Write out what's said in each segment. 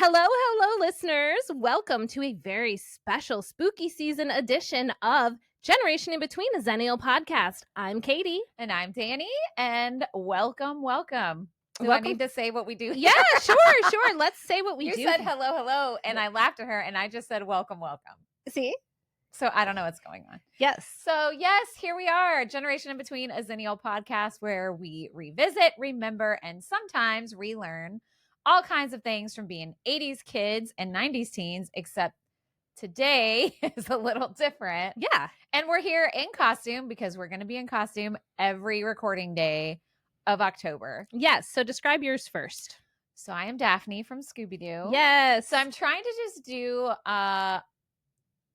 Hello, listeners. Welcome to a very special spooky season edition of Generation in Between, a Xennial Podcast. I'm Katie. And I'm Danny, and welcome. Do I need to say what we do? Yeah, sure. Let's say what we do. You said hello, and I laughed at her, and I just said welcome. See? So I don't know what's going on. Yes. So yes, here we are, Generation in Between, a Xennial Podcast where we revisit, remember, and sometimes relearn all kinds of things from being 80s kids and 90s teens, except today is a little different. Yeah. And we're here in costume because we're going to be in costume every recording day of October. Yes. So describe yours first. So I am Daphne from Scooby-Doo. Yes. So I'm trying to just do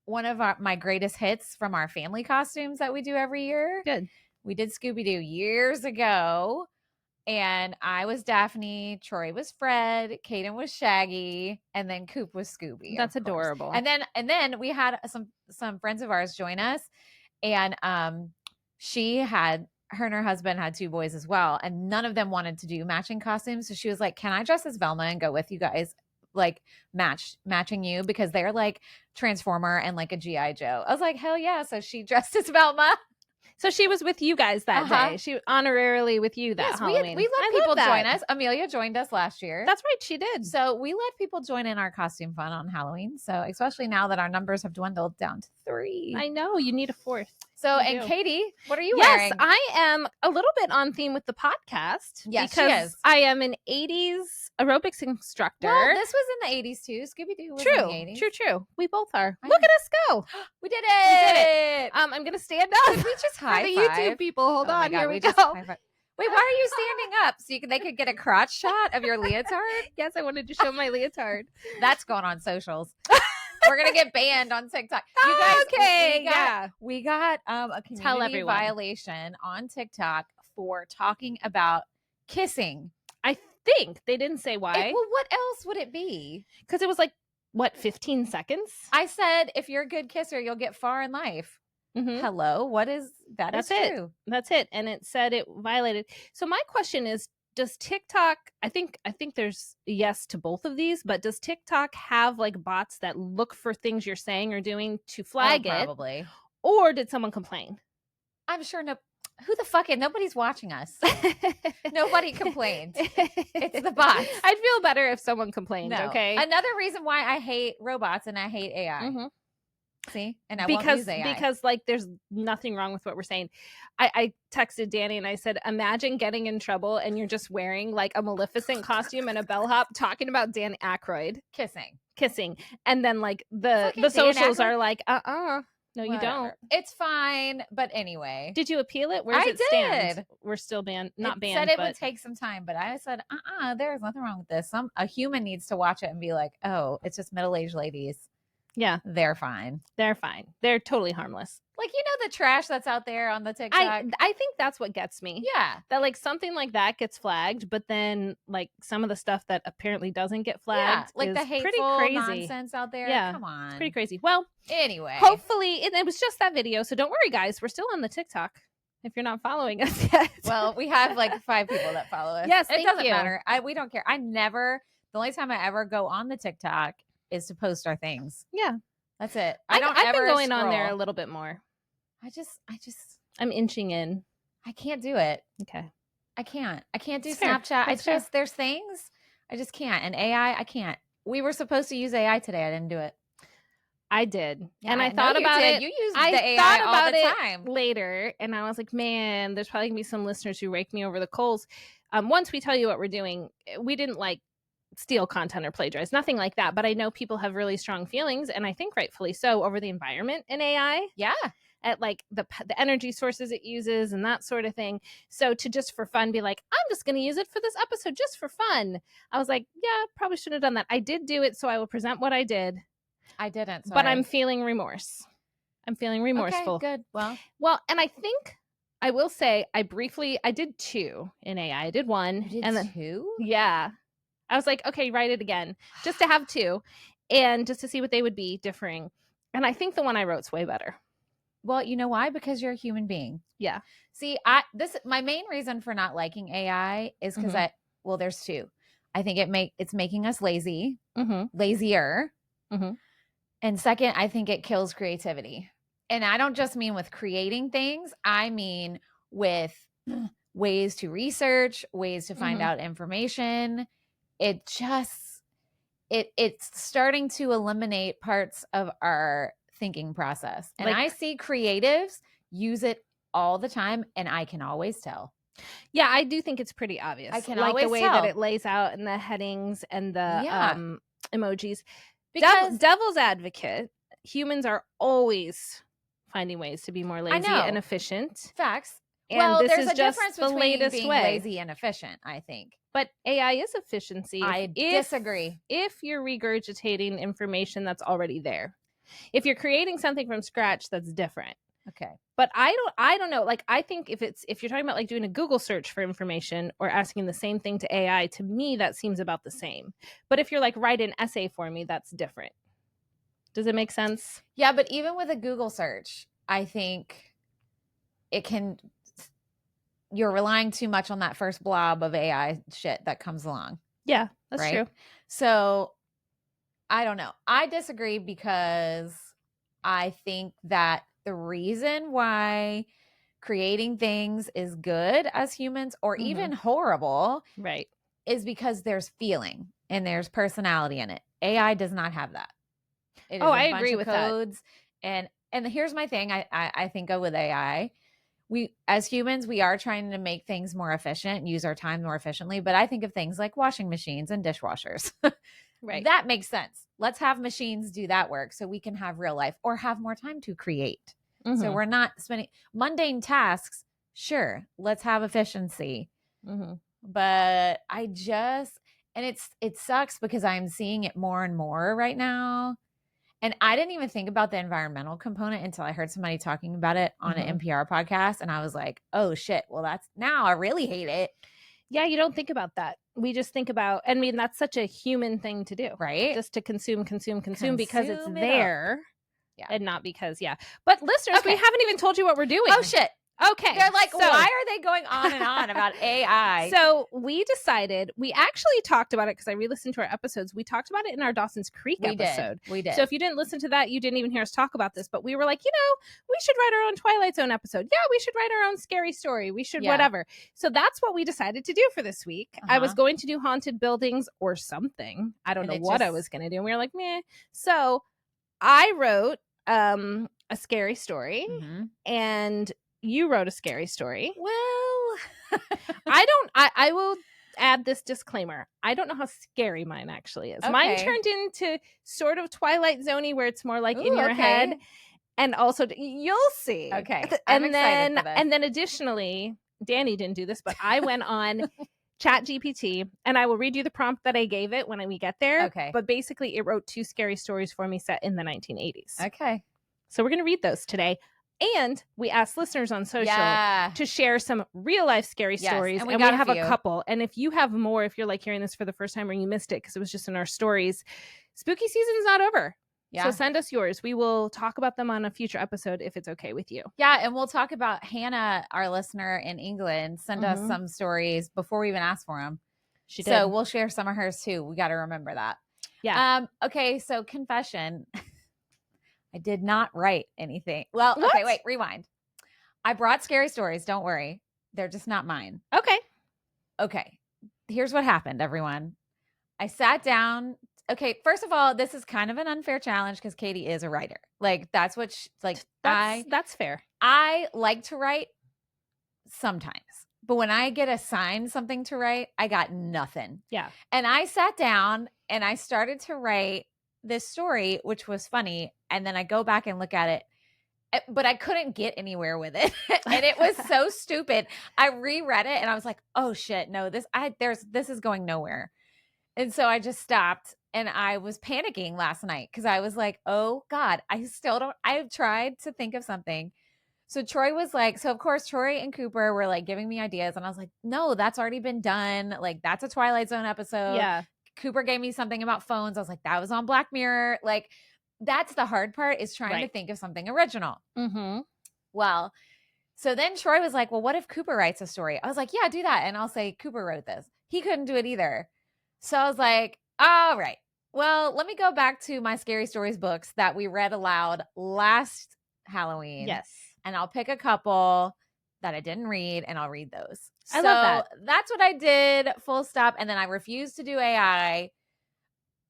one of my greatest hits from our family costumes that we do every year. Good. We did Scooby-Doo years ago. And I was Daphne, Troy was Fred, Kaden was Shaggy, and then Coop was Scooby. That's adorable. And then we had some friends of ours join us, and her and her husband had two boys as well, and none of them wanted to do matching costumes. So she was like, "Can I dress as Velma and go with you guys, like matching you, because they're like Transformer and like a GI Joe?" I was like, "Hell yeah!" So she dressed as Velma. So she was with you guys that day. She honorarily with you that Halloween. We let people join us. Amelia joined us last year. That's right, she did. So we let people join in our costume fun on Halloween. So especially now that our numbers have dwindled down to 3. I know, you need a 4th. So, and Katie, what are you wearing? Yes, I am a little bit on theme with the podcast. Yes, because she is. I am an 80s aerobics instructor. Well, this was in the 80s too. Scooby-Doo was in the 80s. True. We both are. Look at us go. We did it. I'm going to stand up. Did we just high For five? the YouTube people, hold on. God, here we go. go. Wait, why are you standing up? So they could get a crotch shot of your leotard? Yes, I wanted to show my leotard. That's going on socials. We're gonna get banned on TikTok. You guys, okay, we got a community violation on TikTok for talking about kissing. I think they didn't say why. Well, what else would it be? Because it was like, what, 15 seconds? I said, if you're a good kisser, you'll get far in life. Mm-hmm. Hello, what is that? That's is true. That's it. And it said it violated. So my question is, does TikTok, I think there's a yes to both of these, but does TikTok have like bots that look for things you're saying or doing to flag it? Probably. Or did someone complain? I'm sure who the fuck is? Nobody's watching us. Nobody complained. It's the bots. I'd feel better if someone complained. No. Okay. Another reason why I hate robots and I hate AI. Mm-hmm. See, and I won't use AI. Because like there's nothing wrong with what we're saying. I texted Danny and I said, imagine getting in trouble and you're just wearing like a Maleficent costume and a bellhop talking about Dan Aykroyd kissing, and then like the socials are like, no, you don't. It's fine, but anyway. Did you appeal it? Where does it stand? We're still banned. Not banned. Said it would take some time, but I said, there's nothing wrong with this. A human needs to watch it and be like, oh, it's just middle-aged ladies. Yeah, they're fine. They're totally harmless. Like, the trash that's out there on the TikTok. I think that's what gets me. Yeah. That like something like that gets flagged, but then like some of the stuff that apparently doesn't get flagged, like the hateful nonsense out there. Yeah, come on, it's pretty crazy. Well, anyway, hopefully it was just that video, so don't worry, guys. We're still on the TikTok. If you're not following us yet, well, we have like 5 people that follow us. Yes, it doesn't matter. We don't care. The only time I ever go on the TikTok is to post our things. Yeah. That's it. I've been going on there a little bit more. I'm inching in. I can't do it. Okay. I can't do Snapchat. There's things I just can't. And AI, I can't. We were supposed to use AI today. I didn't do it. I did. Yeah, and I thought about it. You used the AI all the time. Later. And I was like, man, there's probably gonna be some listeners who rake me over the coals. Once we tell you what we're doing, we didn't like steal content or plagiarize, nothing like that. But I know people have really strong feelings, and I think rightfully so, over the environment in AI. Yeah. At like the energy sources it uses and that sort of thing. So to just for fun be like, I'm just going to use it for this episode just for fun. I was like, yeah, probably shouldn't have done that. I did do it, so I will present what I did. I didn't. Sorry. But I'm feeling remorse. I'm feeling remorseful. Okay, good. Well, and I think I will say I did 2 in AI. I did 1. You did and then 2? Yeah. I was like, okay, write it again, just to have 2 and just to see what they would be differing. And I think the one I wrote's way better. Well, you know why? Because you're a human being. Yeah. See, my main reason for not liking AI is because there's 2. I think it's making us lazy, Mm-hmm. lazier. Mm-hmm. And second, I think it kills creativity. And I don't just mean with creating things. I mean with ways to research, ways to find out information. It just, it's starting to eliminate parts of our thinking process. And Like- I see creatives use it all the time, and I can always tell. Yeah, I do think it's pretty obvious. I can like always the way tell. that it lays out and the headings and the Yeah. Emojis. Because Devil's advocate, humans are always finding ways to be more lazy know. and efficient. facts. And well, this there's is a just difference the between latest being way. lazy and efficient, I think. But AI is efficiency. I disagree. If you're regurgitating information that's already there. If you're creating something from scratch, that's different. Okay. But I don't know. Like, I think if you're talking about like doing a Google search for information or asking the same thing to AI, to me, that seems about the same. But if you're like, write an essay for me, that's different. Does it make sense? Yeah, but even with a Google search, I think you're relying too much on that first blob of AI shit that comes along. Yeah, that's right? true. So I don't know. I disagree because I think that the reason why creating things is good as humans or even horrible Right. is because there's feeling and there's personality in it. AI does not have that. It is I a bunch agree of with codes. And here's my thing. I think of with AI. We as humans, we are trying to make things more efficient and use our time more efficiently. But I think of things like washing machines and dishwashers. Right. That makes sense. Let's have machines do that work so we can have real life or have more time to create. So we're not spending mundane tasks. Sure, let's have efficiency. But it sucks because I'm seeing it more and more right now. And I didn't even think about the environmental component until I heard somebody talking about it on an NPR podcast. And I was like, oh shit, well now I really hate it. Yeah, you don't think about that. We just think about, I mean, that's such a human thing to do. Right. Just to consume because it's Consume it there. Yeah. And not because, But listeners, we haven't even told you what we're doing. Oh shit. Okay. They're like, why are they going on and on about AI? So we decided, we actually talked about it because I re-listened to our episodes. We talked about it in our Dawson's Creek episode. We did. So if you didn't listen to that, you didn't even hear us talk about this. But we were like, we should write our own Twilight Zone episode. Yeah, we should write our own scary story. We should whatever. So that's what we decided to do for this week. I was going to do haunted buildings or something. I don't know what I was going to do. And we were like, meh. So I wrote a scary story and you wrote a scary story. Well, I will add this disclaimer. I don't know how scary mine actually is. Mine turned into sort of Twilight Zone-y where it's more like in your head. And also you'll see. Okay. I'm excited for this. And then additionally, Danny didn't do this, but I went on ChatGPT and I will read you the prompt that I gave it when we get there. Okay. But basically it wrote 2 scary stories for me set in the 1980s. Okay. So we're going to read those today. And we asked listeners on social to share some real life scary stories. And we have a couple. And if you have more, if you're like hearing this for the first time or you missed it because it was just in our stories, spooky season's not over. Yeah. So send us yours. We will talk about them on a future episode if it's okay with you. Yeah. And we'll talk about Hannah, our listener in England, send us some stories before we even ask for them. She did. So we'll share some of hers too. We got to remember that. Yeah. Okay. So confession. I did not write anything. Well, okay, wait, rewind. I brought scary stories. Don't worry. They're just not mine. Okay. Here's what happened, everyone. I sat down. Okay, first of all, this is kind of an unfair challenge because Katie is a writer. Like, that's what that's fair. I like to write sometimes. But when I get assigned something to write, I got nothing. Yeah. And I sat down and I started to write this story, which was funny. And then I go back and look at it, but I couldn't get anywhere with it. And it was so stupid. I reread it and I was like, oh shit, no, this is going nowhere. And so I just stopped and I was panicking last night because I was like, oh God, I've tried to think of something. So Troy was like, so of course, Troy and Cooper were like giving me ideas. And I was like, no, that's already been done. Like, that's a Twilight Zone episode. Yeah. Cooper gave me something about phones. I was like, that was on Black Mirror. Like, that's the hard part is trying to think of something original. Well, so then Troy was like, well, what if Cooper writes a story? I was like, yeah, do that. And I'll say, Cooper wrote this. He couldn't do it either. So I was like, all right, well, let me go back to my Scary Stories books that we read aloud last Halloween. Yes. And I'll pick a couple that I didn't read and I'll read those. I love that. That's what I did, full stop. And then I refused to do AI.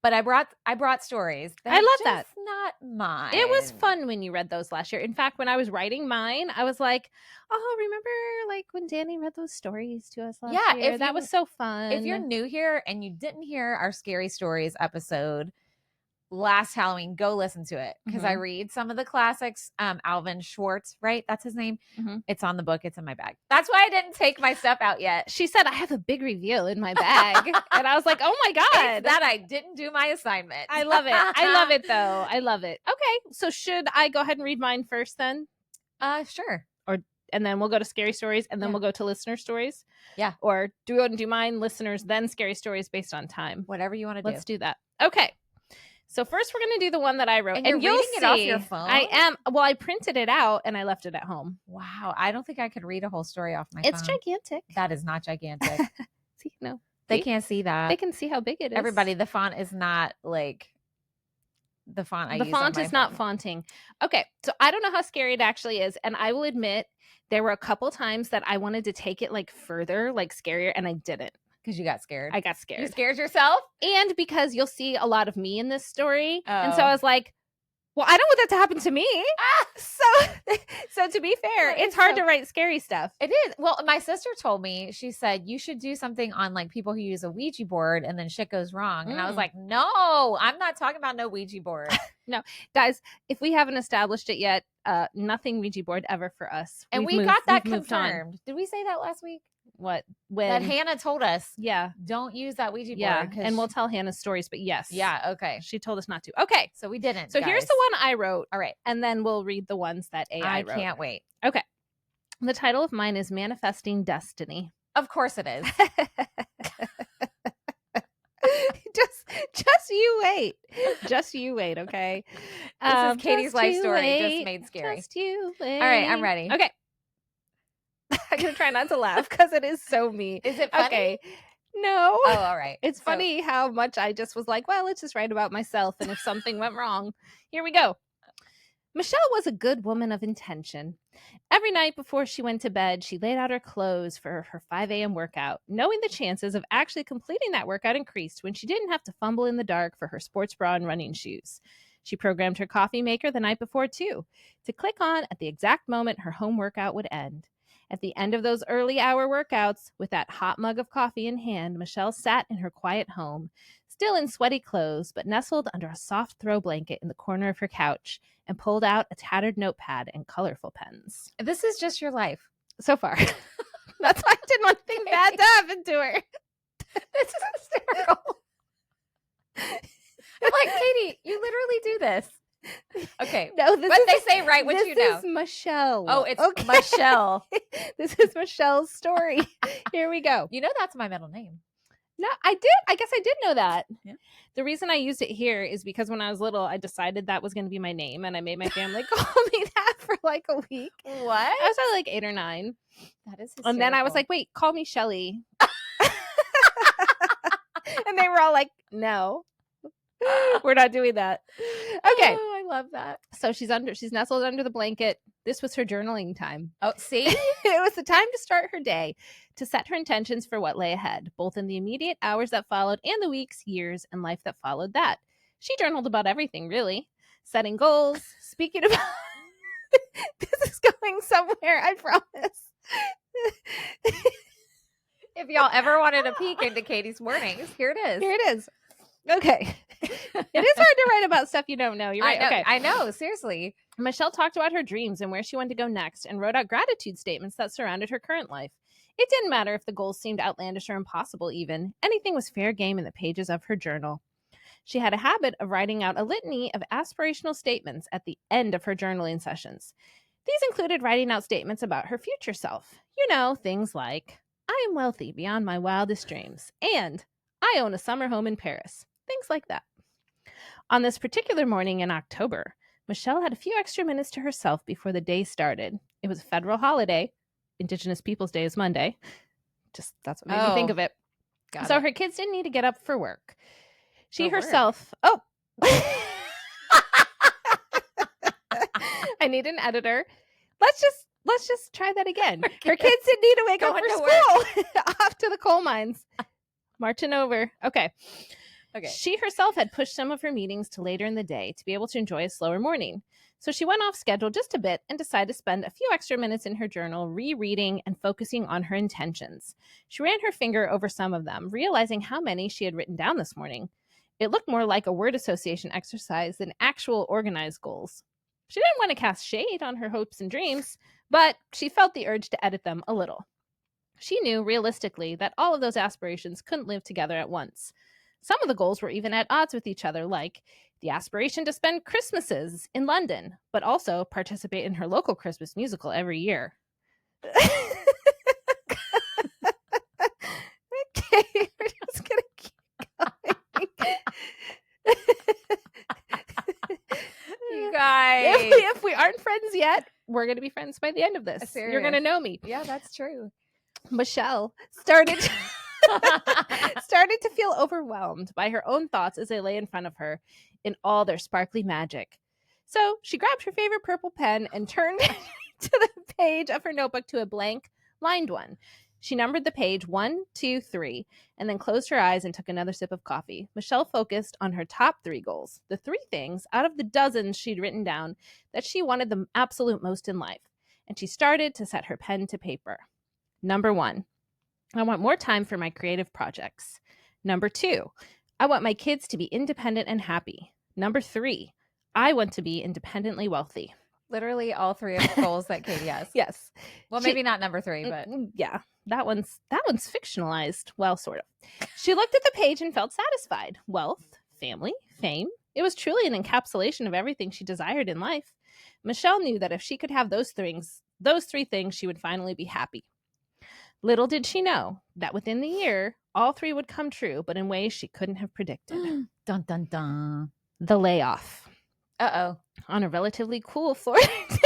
But I brought stories. I love just that. Not mine. It was fun when you read those last year. In fact, when I was writing mine, I was like, oh, remember like when Danny read those stories to us last year? That was so fun. If you're new here and you didn't hear our Scary Stories episode last Halloween, go listen to it because I read some of the classics. Alvin Schwartz, right? That's his name. It's on the book. It's in my bag. That's why I didn't take my stuff out yet. She said, I have a big reveal in my bag. And I was like, oh my God. It's that I didn't do my assignment. I love it. I love it though. I love it. Okay. So should I go ahead and read mine first then? Sure. And then we'll go to Scary Stories and then we'll go to listener stories. Yeah. Or do we want to do mine, listeners, then Scary Stories based on time? Whatever you want to do. Let's do that. Okay. So first we're going to do the one that I wrote. And you're reading it off your phone? I am. Well, I printed it out and I left it at home. Wow. I don't think I could read a whole story off my phone. It's gigantic. That is not gigantic. See, no. They can't see that. They can see how big it is. Everybody, the font is not like the font I use. The font is not fonting. Okay. So I don't know how scary it actually is. And I will admit there were a couple times that I wanted to take it like further, like scarier, and I didn't. Because you got scared. I got scared. You scared yourself? And because you'll see a lot of me in this story. Oh. And so I was like, well, I don't want that to happen to me. So to be fair, it's hard to write scary stuff. It is. Well, my sister told me, she said, you should do something on like people who use a Ouija board and then shit goes wrong. And I was like, no, I'm not talking about no Ouija board. No, guys, if we haven't established it yet, nothing Ouija board ever for us. And we got that confirmed. Did we say that last week? What? That Hannah told us. Yeah. Don't use that Ouija board. Yeah. And we'll tell Hannah's stories, but yes. Yeah. Okay. She told us not to. Okay. So we didn't. So here's the one I wrote. All right. And then we'll read the ones that AI wrote. I can't wait. Okay. The title of mine is Manifesting Destiny. Of course it is. Just you wait. Just you wait, okay? This is Katie's life story just made scary. Just you wait. All right, I'm ready. Okay. I'm going to try not to laugh because it is so me. Is it funny? Okay. No. Oh, all right. It's funny how much I just was like, well, let's just write about myself. And if something went wrong, here we go. Michelle was a good woman of intention. Every night before she went to bed, she laid out her clothes for her 5 a.m. workout, knowing the chances of actually completing that workout increased when she didn't have to fumble in the dark for her sports bra and running shoes. She programmed her coffee maker the night before, too, to click on at the exact moment her home workout would end. At the end of those early hour workouts, with that hot mug of coffee in hand, Michelle sat in her quiet home, still in sweaty clothes, but nestled under a soft throw blanket in the corner of her couch, and pulled out a tattered notepad and colorful pens. This is just your life. So far. That's why I didn't want anything bad to happen to her. This is hysterical. I'm like, Katie, you literally do this. Okay. No, but they say right what you know. This is Michelle. Oh, it's okay. Michelle. This is Michelle's story. Here we go. You know that's my middle name. No, I did. I guess I did know that. Yeah. The reason I used it here is because when I was little, I decided that was going to be my name, and I made my family call me that for like a week. What? I was probably like 8 or 9. That is hysterical. And then I was like, wait, call me Shelly. And they were all like, no, we're not doing that. Okay. Oh, I love that. So she's nestled under the blanket. This was her journaling time. Oh, see? It was the time to start her day, to set her intentions for what lay ahead, both in the immediate hours that followed and the weeks, years, and life that followed that. She journaled about everything, really. Setting goals, speaking about... This is going somewhere, I promise. If y'all ever wanted a peek into Katie's mornings, here it is. Here it is. Okay. It is hard to write about stuff you don't know. You're right. Okay. I know. Seriously. Michelle talked about her dreams and where she wanted to go next and wrote out gratitude statements that surrounded her current life. It didn't matter if the goals seemed outlandish or impossible even. Anything was fair game in the pages of her journal. She had a habit of writing out a litany of aspirational statements at the end of her journaling sessions. These included writing out statements about her future self. You know, things like, I am wealthy beyond my wildest dreams, and I own a summer home in Paris. Things like that. On this particular morning in October, Michelle had a few extra minutes to herself before the day started. It was a federal holiday. Indigenous Peoples Day is Monday. Just that's what made me think of it. So her kids didn't need to get up for work. She For work? herself, oh, I need an editor. Let's just try that again. Her kids didn't need to wake up for school. Off to the coal mines. Marching over. Okay. She herself had pushed some of her meetings to later in the day to be able to enjoy a slower morning. So she went off schedule just a bit and decided to spend a few extra minutes in her journal rereading and focusing on her intentions. She ran her finger over some of them, realizing how many she had written down this morning. It looked more like a word association exercise than actual organized goals. She didn't want to cast shade on her hopes and dreams, but she felt the urge to edit them a little. She knew realistically that all of those aspirations couldn't live together at once. Some of the goals were even at odds with each other, like the aspiration to spend Christmases in London, but also participate in her local Christmas musical every year. Okay, we're just going to keep going. You guys. If we aren't friends yet, we're going to be friends by the end of this. You're going to know me. Yeah, that's true. Michelle started to feel overwhelmed by her own thoughts as they lay in front of her in all their sparkly magic. So she grabbed her favorite purple pen and turned to the page of her notebook to a blank, lined one. She numbered the page 1, 2, 3, and then closed her eyes and took another sip of coffee. Michelle focused on her top 3 goals, the 3 things out of the dozens she'd written down that she wanted the absolute most in life. And she started to set her pen to paper. Number 1, I want more time for my creative projects. Number 2, I want my kids to be independent and happy. Number 3, I want to be independently wealthy. Literally all 3 of the goals that Katie has. Yes. Well, maybe not number 3, but yeah, that one's fictionalized. Well, sort of. She looked at the page and felt satisfied. Wealth, family, fame. It was truly an encapsulation of everything she desired in life. Michelle knew that if she could have those 3 things, she would finally be happy. Little did she know that within the year, all 3 would come true, but in ways she couldn't have predicted. Dun, dun, dun. The layoff. Uh-oh. On a relatively cool Florida day.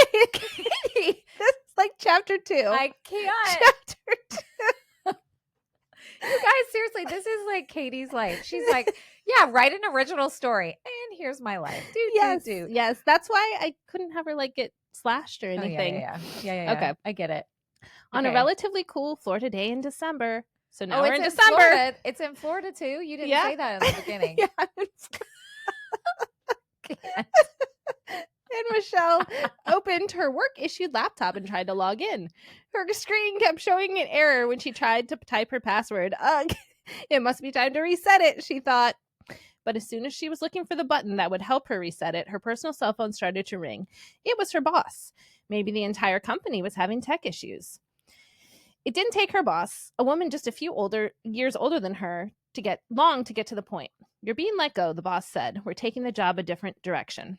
This is like chapter 2. I can't. Chapter 2. You guys, seriously, this is like Katie's life. She's like, yeah, write an original story. And here's my life. Yes. That's why I couldn't have her like get slashed or anything. Oh, yeah. Okay. I get it. On a relatively cool Florida day in December. So now we're in December. Florida. It's in Florida too. You didn't say that in the beginning. And Michelle opened her work-issued laptop and tried to log in. Her screen kept showing an error when she tried to type her password. Ugh, it must be time to reset it, she thought. But as soon as she was looking for the button that would help her reset it, her personal cell phone started to ring. It was her boss. Maybe the entire company was having tech issues. It didn't take her boss, a woman just a few years older than her, to get to the point. You're being let go, the boss said. We're taking the job a different direction.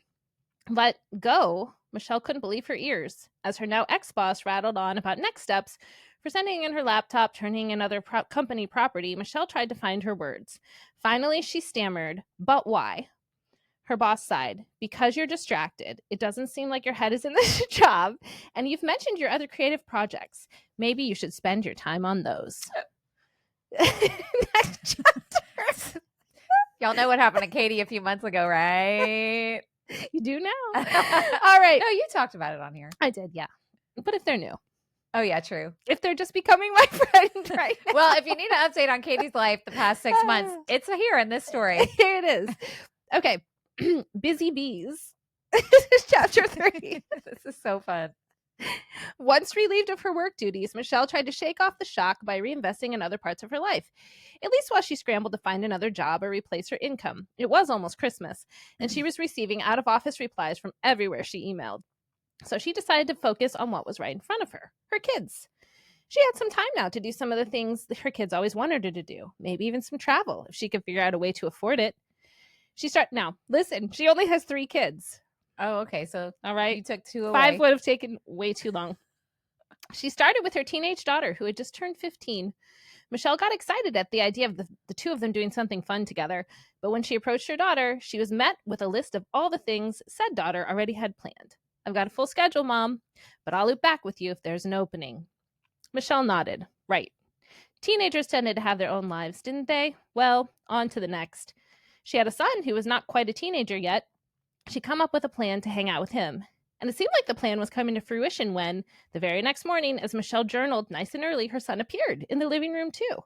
Let go? Michelle couldn't believe her ears as her now ex-boss rattled on about next steps for sending in her laptop, turning in other company property. Michelle tried to find her words. Finally, she stammered, "But why?" Her boss sighed. "Because you're distracted. It doesn't seem like your head is in this job. And you've mentioned your other creative projects. Maybe you should spend your time on those." Next chapter. Y'all know what happened to Katie a few months ago, right? You do now. All right. No, you talked about it on here. I did, yeah. But if they're new. Oh, yeah, true. If they're just becoming my friend right now. Well, if you need an update on Katie's life the past 6 months, it's here in this story. Here it is. Okay. Busy bees. This is chapter 3. This is so fun. Once relieved of her work duties, Michelle tried to shake off the shock by reinvesting in other parts of her life, at least while she scrambled to find another job or replace her income. It was almost Christmas, and she was receiving out-of-office replies from everywhere she emailed. So she decided to focus on what was right in front of her, her kids. She had some time now to do some of the things that her kids always wanted her to do, maybe even some travel, if she could figure out a way to afford it. Now, listen, she only has 3 kids. Oh, okay. So, all right. You took 2 away. 5 would have taken way too long. She started with her teenage daughter, who had just turned 15. Michelle got excited at the idea of the 2 of them doing something fun together. But when she approached her daughter, she was met with a list of all the things said daughter already had planned. "I've got a full schedule, Mom, but I'll loop back with you if there's an opening." Michelle nodded. Right. Teenagers tended to have their own lives, didn't they? Well, on to the next. She had a son who was not quite a teenager yet. She'd come up with a plan to hang out with him. And it seemed like the plan was coming to fruition when, the very next morning, as Michelle journaled nice and early, her son appeared in the living room too.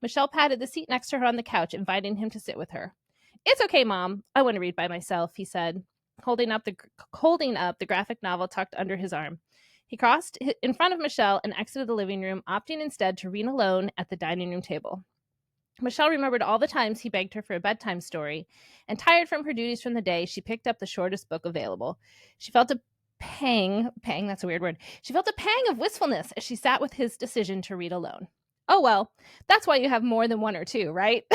Michelle patted the seat next to her on the couch, inviting him to sit with her. "It's okay, Mom. I want to read by myself," he said, holding up the graphic novel tucked under his arm. He crossed in front of Michelle and exited the living room, opting instead to read alone at the dining room table. Michelle remembered all the times he begged her for a bedtime story, and tired from her duties from the day, she picked up the shortest book available. She felt a pang, that's a weird word. She felt a pang of wistfulness as she sat with his decision to read alone. Oh, well, that's why you have more than one or two, right?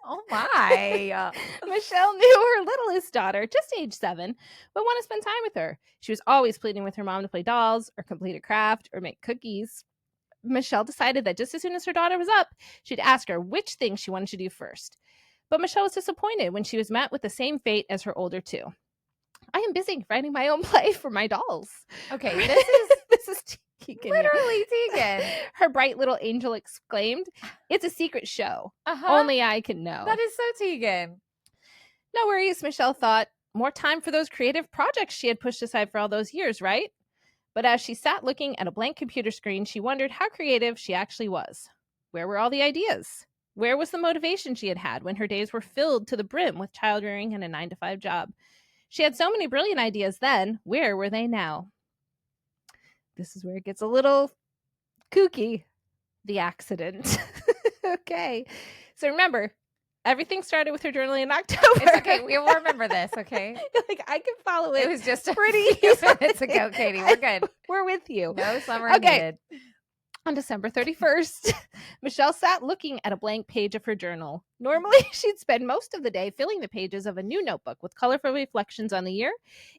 Oh, my. Michelle knew her littlest daughter, just age 7, would want to spend time with her. She was always pleading with her mom to play dolls or complete a craft or make cookies. Michelle decided that just as soon as her daughter was up, she'd ask her which thing she wanted to do first. But Michelle was disappointed when she was met with the same fate as her older two. "I am busy writing my own play for my dolls." Okay, this is Tegan. literally Tegan. Her bright little angel exclaimed, "It's a secret show. Uh-huh. Only I can know." That is so Tegan. No worries, Michelle thought. More time for those creative projects she had pushed aside for all those years, right? But as she sat looking at a blank computer screen, she wondered how creative she actually was. Where were all the ideas? Where was the motivation she had had when her days were filled to the brim with child-rearing and a 9-to-5 job? She had so many brilliant ideas then. Where were they now? This is where it gets a little kooky. The accident. Okay. So remember, everything started with her journaling in October. It's okay. We will remember this, okay? Like, I can follow it. It was just pretty few minutes ago, Katie. We're good. We're with you. No summer Okay. needed. On December 31st, Michelle sat looking at a blank page of her journal. Normally, she'd spend most of the day filling the pages of a new notebook with colorful reflections on the year,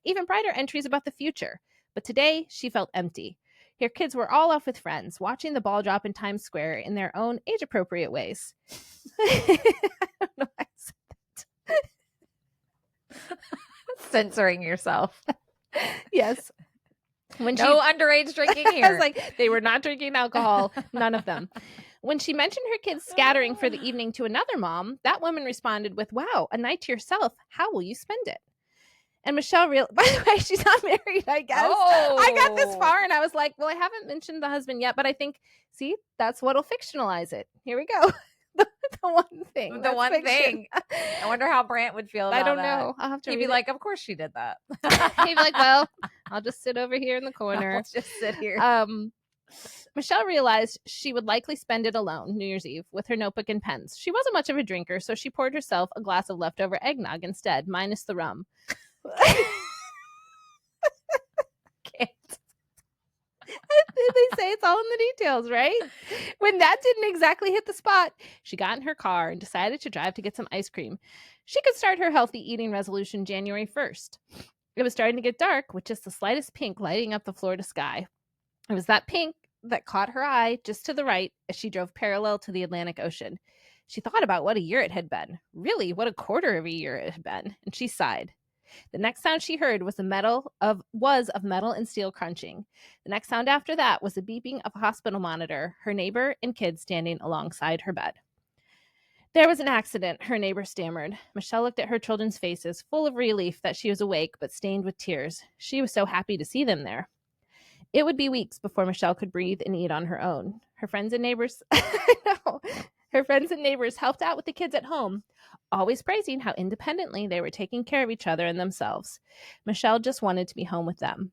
even brighter entries about the future. But today, she felt empty. Her kids were all off with friends, watching the ball drop in Times Square in their own age-appropriate ways. I don't know why I said that. Censoring yourself. Yes. No underage drinking here. I was like, they were not drinking alcohol. None of them. When she mentioned her kids scattering for the evening to another mom, that woman responded with, "Wow, a night to yourself. How will you spend it?" And Michelle by the way, she's not married, I guess. Oh. I got this far and I was like, well, I haven't mentioned the husband yet, but I think, see, that's what'll fictionalize it. Here we go. The one thing. The one thing. I wonder how Brant would feel about that. I don't know. I'll have to He'd read be like, of course she did that. He'd be like, well, I'll just sit over here in the corner. Let's just sit here. Michelle realized she would likely spend it alone New Year's Eve with her notebook and pens. She wasn't much of a drinker, so she poured herself a glass of leftover eggnog instead, minus the rum. Can't. They say it's all in the details, right? When that didn't exactly hit the spot, she got in her car and decided to drive to get some ice cream. She could start her healthy eating resolution January 1st. It was starting to get dark with just the slightest pink lighting up the Florida sky. It was that pink that caught her eye just to the right as she drove parallel to the Atlantic Ocean. She thought about what a year it had been. Really, what a quarter of a year it had been, and she sighed. The next sound she heard was of metal and steel crunching. The next sound after that was the beeping of a hospital monitor, her neighbor and kids standing alongside her bed. "There was an accident," her neighbor stammered. Michelle looked at her children's faces, full of relief that she was awake, but stained with tears. She was so happy to see them there. It would be weeks before Michelle could breathe and eat on her own. Her friends and neighbors, her friends and neighbors helped out with the kids at home, always praising how independently they were taking care of each other and themselves. Michelle just wanted to be home with them.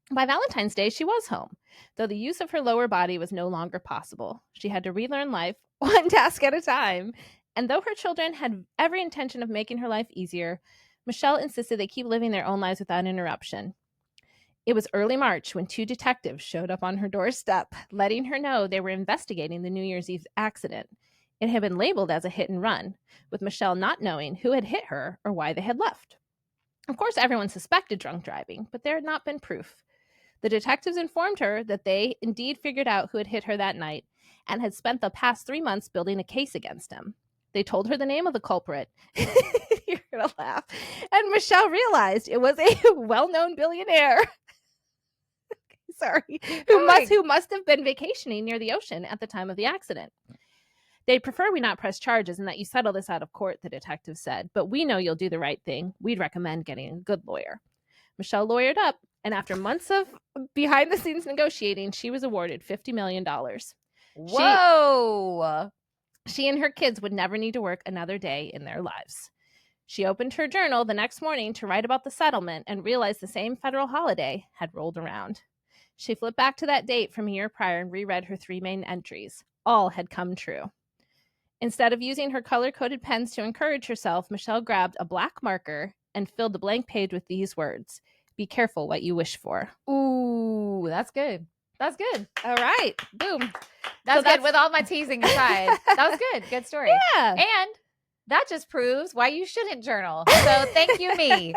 By Valentine's Day, she was home, though the use of her lower body was no longer possible. She had to relearn life, one task at a time. And though her children had every intention of making her life easier, Michelle insisted they keep living their own lives without interruption. It was early March when 2 detectives showed up on her doorstep, letting her know they were investigating the New Year's Eve accident. It had been labeled as a hit and run, with Michelle not knowing who had hit her or why they had left. Of course, everyone suspected drunk driving, but there had not been proof. The detectives informed her that they indeed figured out who had hit her that night and had spent the past 3 months building a case against him. They told her the name of the culprit. You're going to laugh. And Michelle realized it was a well-known billionaire. Sorry. Going. Who must have been vacationing near the ocean at the time of the accident. They'd prefer we not press charges and that you settle this out of court, the detective said. But we know you'll do the right thing. We'd recommend getting a good lawyer. Michelle lawyered up, and after months of behind-the-scenes negotiating, she was awarded $50 million. Whoa! She and her kids would never need to work another day in their lives. She opened her journal the next morning to write about the settlement and realized the same federal holiday had rolled around. She flipped back to that date from a year prior and reread her 3 main entries. All had come true. Instead of using her color-coded pens to encourage herself, Michelle grabbed a black marker and filled the blank page with these words: "Be careful what you wish for." Ooh, that's good. That's good. All right. Boom. That's good. With all my teasing aside, that was good. Good story. Yeah. And that just proves why you shouldn't journal. So thank you, me.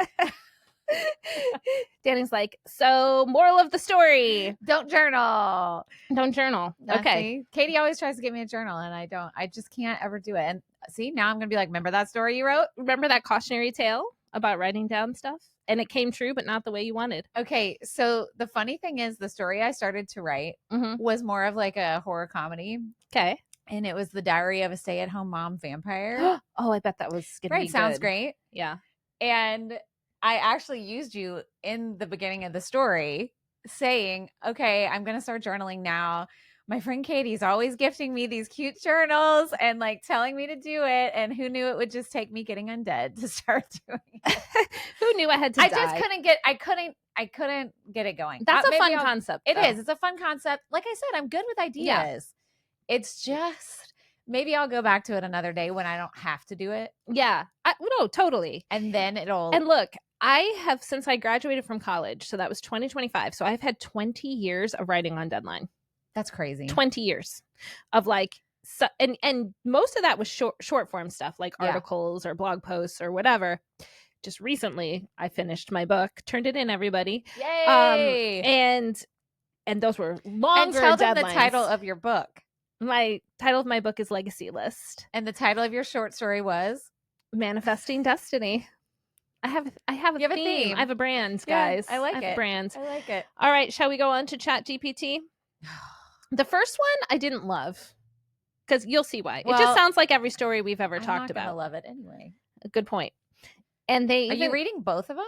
Danny's like, so moral of the story: Don't journal. don't journal. Okay. See? Katie always tries to get me a journal and I don't. I just can't ever do it. And see, now I'm going to be like, remember that story you wrote? Remember that cautionary tale about writing down stuff? And it came true, but not the way you wanted. Okay. So the funny thing is, the story I started to write was more of like a horror comedy. Okay. And it was the Diary of a Stay-at-Home Mom Vampire. Oh, I bet that was going to be Right. Sounds good. great. Yeah. And I actually used you in the beginning of the story saying, okay, I'm going to start journaling now. My friend Katie's always gifting me these cute journals and like telling me to do it. And who knew it would just take me getting undead to start doing it? Who knew I had to die? Just couldn't get it going. That's a fun concept. It is. It's a fun concept. Like I said, I'm good with ideas. Yeah. It's just, maybe I'll go back to it another day when I don't have to do it. Yeah. No, totally. And then it'll. And look, I have, since I graduated from college, so that was 2025. So I've had 20 years of writing on deadline. That's crazy. 20 years of like, so, and most of that was short form stuff like articles or blog posts or whatever. Just recently, I finished my book, turned it in, everybody. Yay! And those were longer and tell them deadlines. The title of your book. My title of my book is Legacy List. And the title of your short story was Manifesting Destiny. I have a theme. I have a brand, guys. I like I have it. a brand. I like it. All right, shall we go on to ChatGPT? The first one I didn't love, because you'll see why. It just sounds like every story we've ever talked about. I love it anyway. Good point. And are you reading both of them?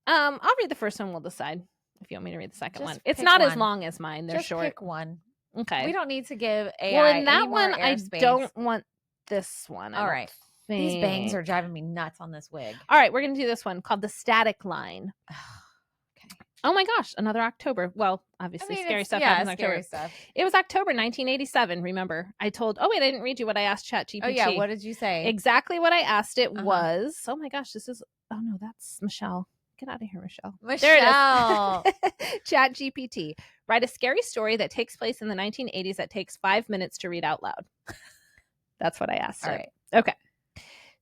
I'll read the first one. We'll decide if you want me to read the second one. It's not as long as mine. They're short. Pick one. Okay. We don't need to give AI. Well, in that one, I space. don't want this one. All right. These bangs are driving me nuts on this wig. All right, we're gonna do this one called The Static Line. Oh my gosh, another October. Well, obviously, scary stuff happens in October. Stuff. It was October 1987, remember? I didn't read you what I asked ChatGPT. Oh, yeah, what did you say? Exactly what I asked it was, oh my gosh, oh no, that's Michelle. Get out of here, Michelle. Michelle. There it is. ChatGPT. Write a scary story that takes place in the 1980s that takes 5 minutes to read out loud. That's what I asked it. All right. Okay.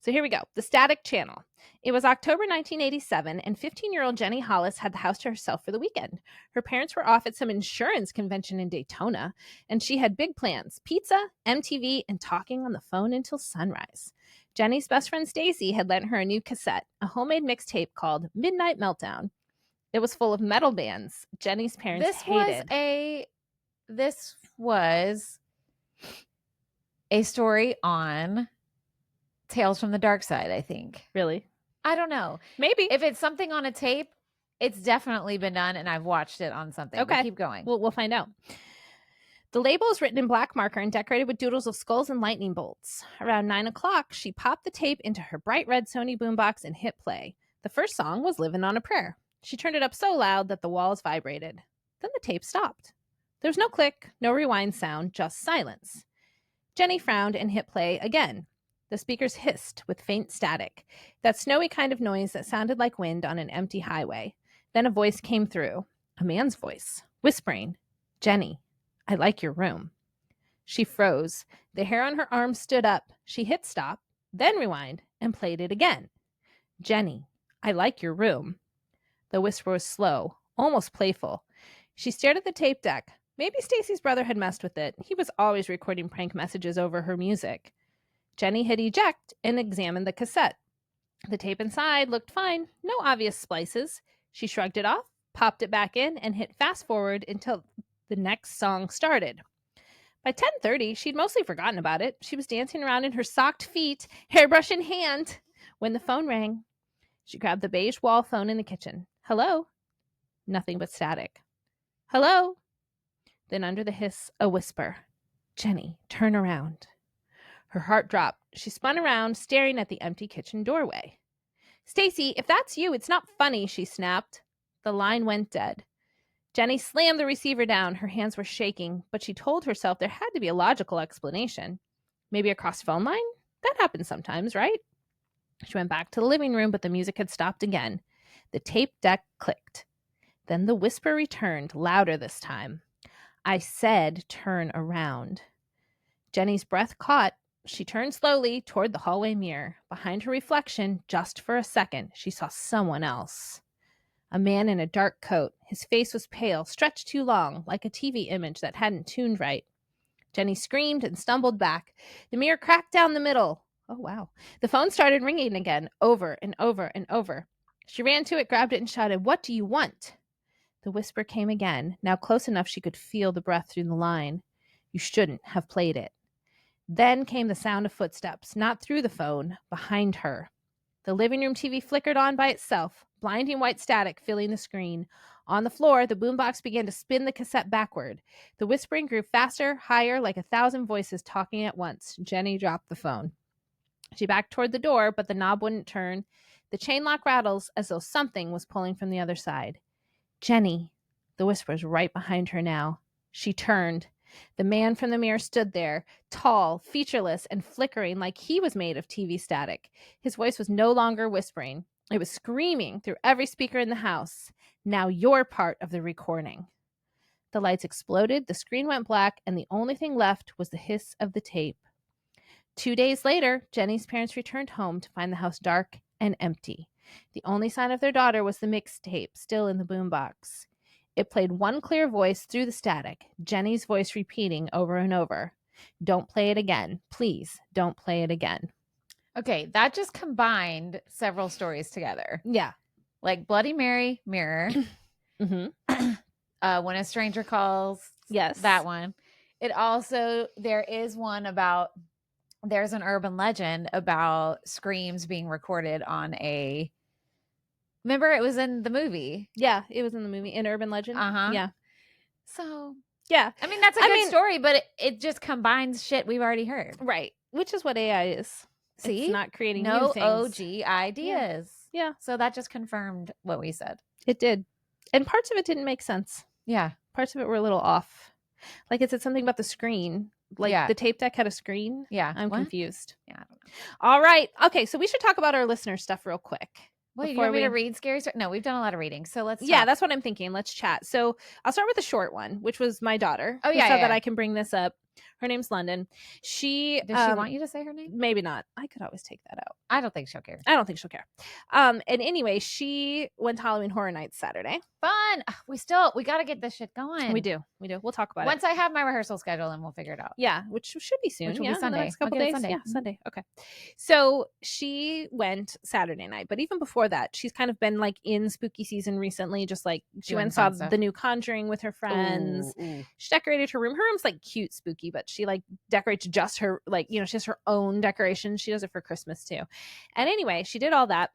So here we go. The Static Channel. It was October 1987, and 15-year-old Jenny Hollis had the house to herself for the weekend. Her parents were off at some insurance convention in Daytona, and she had big plans: pizza, MTV, and talking on the phone until sunrise. Jenny's best friend Stacy had lent her a new cassette, a homemade mixtape called Midnight Meltdown. It was full of metal bands Jenny's parents hated. This was a story on Tales from the Dark Side, I think. Really? I don't know. Maybe. If it's something on a tape, it's definitely been done, and I've watched it on something. Okay. But keep going. We'll find out. The label is written in black marker and decorated with doodles of skulls and lightning bolts. Around 9 o'clock, she popped the tape into her bright red Sony boombox and hit play. The first song was Livin' on a Prayer. She turned it up so loud that the walls vibrated. Then the tape stopped. There was no click, no rewind sound, just silence. Jenny frowned and hit play again. The speakers hissed with faint static, that snowy kind of noise that sounded like wind on an empty highway. Then a voice came through, a man's voice, whispering, "Jenny, I like your room." She froze. The hair on her arm stood up. She hit stop, then rewind, and played it again. "Jenny, I like your room." The whisper was slow, almost playful. She stared at the tape deck. Maybe Stacy's brother had messed with it. He was always recording prank messages over her music. Jenny hit eject and examined the cassette. The tape inside looked fine. No obvious splices. She shrugged it off, popped it back in, and hit fast forward until the next song started. By 10:30, she'd mostly forgotten about it. She was dancing around in her socked feet, hairbrush in hand, when the phone rang. She grabbed the beige wall phone in the kitchen. Hello? Nothing but static. Hello? Then under the hiss, a whisper. Jenny, turn around. Her heart dropped. She spun around, staring at the empty kitchen doorway. Stacy, if that's you, it's not funny, she snapped. The line went dead. Jenny slammed the receiver down. Her hands were shaking, but she told herself there had to be a logical explanation. Maybe a crossed phone line? That happens sometimes, right? She went back to the living room, but the music had stopped again. The tape deck clicked. Then the whisper returned, louder this time. I said turn around. Jenny's breath caught. She turned slowly toward the hallway mirror. Behind her reflection, just for a second, she saw someone else. A man in a dark coat. His face was pale, stretched too long, like a TV image that hadn't tuned right. Jenny screamed and stumbled back. The mirror cracked down the middle. Oh, wow. The phone started ringing again, over and over and over. She ran to it, grabbed it, and shouted, What do you want? The whisper came again, now close enough she could feel the breath through the line. You shouldn't have played it. Then came the sound of footsteps, not through the phone, behind her. The living room TV flickered on by itself, blinding white static filling the screen. On the floor, the boombox began to spin the cassette backward. The whispering grew faster, higher, like 1,000 voices talking at once. Jenny dropped the phone. She backed toward the door, but the knob wouldn't turn. The chain lock rattles as though something was pulling from the other side. Jenny. The whisper was right behind her now. She turned. The man from the mirror stood there, tall, featureless, and flickering like he was made of TV static. His voice was no longer whispering. It was screaming through every speaker in the house. Now you're part of the recording. The lights exploded, the screen went black, and the only thing left was the hiss of the tape. 2 days later, Jenny's parents returned home to find the house dark and empty. The only sign of their daughter was the mixtape still in the boombox. It played one clear voice through the static, Jenny's voice repeating over and over. Don't play it again. Please, don't play it again. Okay, that just combined several stories together. Yeah. Like Bloody Mary, Mirror. Mm-hmm. When a Stranger Calls. Yes. That one. It also, there is one about, there's an urban legend about screams being recorded on a, remember it was in the movie? Yeah, it was in the movie, in Urban Legend. Uh-huh. Yeah. So, yeah. I mean, that's a good story, but it just combines shit we've already heard. Right. Which is what AI is. See? It's not creating no new things. OG ideas. Yeah. So that just confirmed what we said. It did. And parts of it didn't make sense. Yeah. Parts of it were a little off. Like it said something about the screen. Like the tape deck had a screen. Yeah. I'm confused. Yeah, I don't know. All right. Okay, so we should talk about our listener stuff real quick. Wait, you want me to read scary stories? No, we've done a lot of reading. So let's talk. Yeah, that's what I'm thinking. Let's chat. So I'll start with the short one, which was my daughter. Oh, yeah. Who said that I can bring this up. Her name's London. Does she want you to say her name? Maybe not. I could always take that out. I don't think she'll care. I don't think she'll care. And anyway, she went to Halloween Horror Nights Saturday. Fun. We got to get this shit going. We do. We'll talk about Once I have my rehearsal schedule, and we'll figure it out. Yeah, which should be soon. Which will be Sunday. The next couple days. Sunday. Yeah, Sunday. Okay. So she went Saturday night, but even before that, she's kind of been like in spooky season recently. Just like she went and saw the new Conjuring with her friends. Ooh. She decorated her room. Her room's like cute, spooky, but she like decorates just her, like, you know, she has her own decorations. She does it for Christmas too. And anyway, she did all that.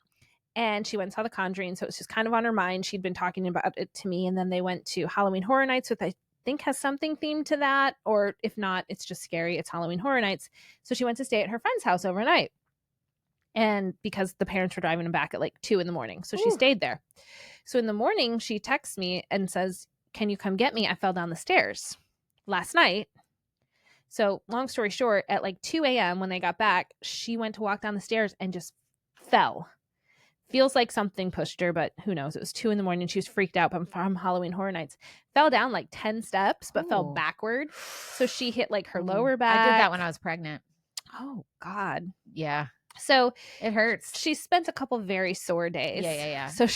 And she went and saw The Conjuring, so it was just kind of on her mind. She'd been talking about it to me, and then they went to Halloween Horror Nights, which I think has something themed to that, or if not, it's just scary. It's Halloween Horror Nights. So she went to stay at her friend's house overnight. And because the parents were driving them back at like 2 a.m. So she stayed there. So in the morning, she texts me and says, can you come get me? I fell down the stairs last night. So long story short, at like 2 a.m. when they got back, she went to walk down the stairs and just fell. Feels like something pushed her, but who knows? It was 2 a.m. She was freaked out from Halloween Horror Nights. Fell down like 10 steps, but fell backward. So she hit like her lower back. I did that when I was pregnant. Oh, God. Yeah. So it hurts. She spent a couple very sore days. Yeah. So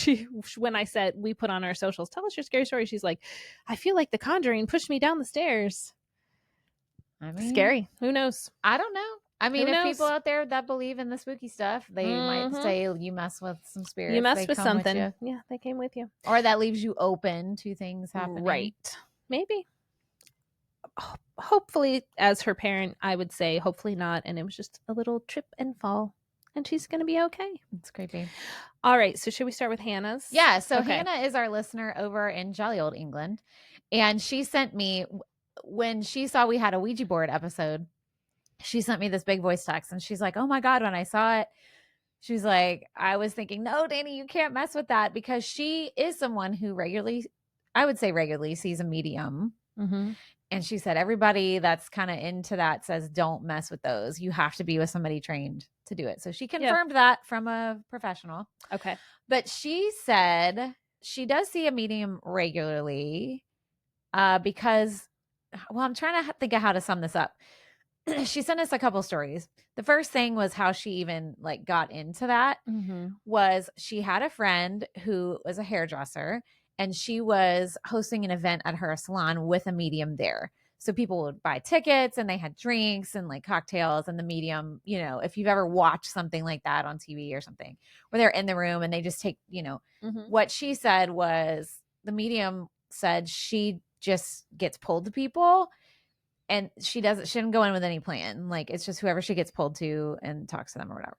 when I said, we put on our socials, tell us your scary story, she's like, I feel like The Conjuring pushed me down the stairs. I mean, scary. Who knows? I don't know. I mean, Who if knows? people out there that believe in the spooky stuff, they might say you mess with some spirits. You they messed with come something. you. Yeah, they came with you. Or that leaves you open to things happening. Right. Maybe. Hopefully, as her parent, I would say hopefully not. And it was just a little trip and fall. And she's going to be okay. It's creepy. All right. So should we start with Hannah's? Yeah. So Okay. Hannah is our listener over in jolly old England. And she sent me, when she saw we had a Ouija board episode, she sent me this big voice text. And she's like, oh my God, when I saw it, she's like, I was thinking, no, Danny, you can't mess with that, because she is someone who regularly sees a medium. Mm-hmm. And she said, everybody that's kind of into that says, don't mess with those. You have to be with somebody trained to do it. So she confirmed that from a professional. Okay. But she said she does see a medium regularly because, well, I'm trying to think of how to sum this up. She sent us a couple stories. The first thing was how she even like got into that was she had a friend who was a hairdresser, and she was hosting an event at her salon with a medium there. So people would buy tickets and they had drinks and like cocktails, and the medium, you know, if you've ever watched something like that on TV or something, where they're in the room and they just take, you know, what she said was the medium said she just gets pulled to people. And she didn't go in with any plan. Like, it's just whoever she gets pulled to and talks to them or whatever.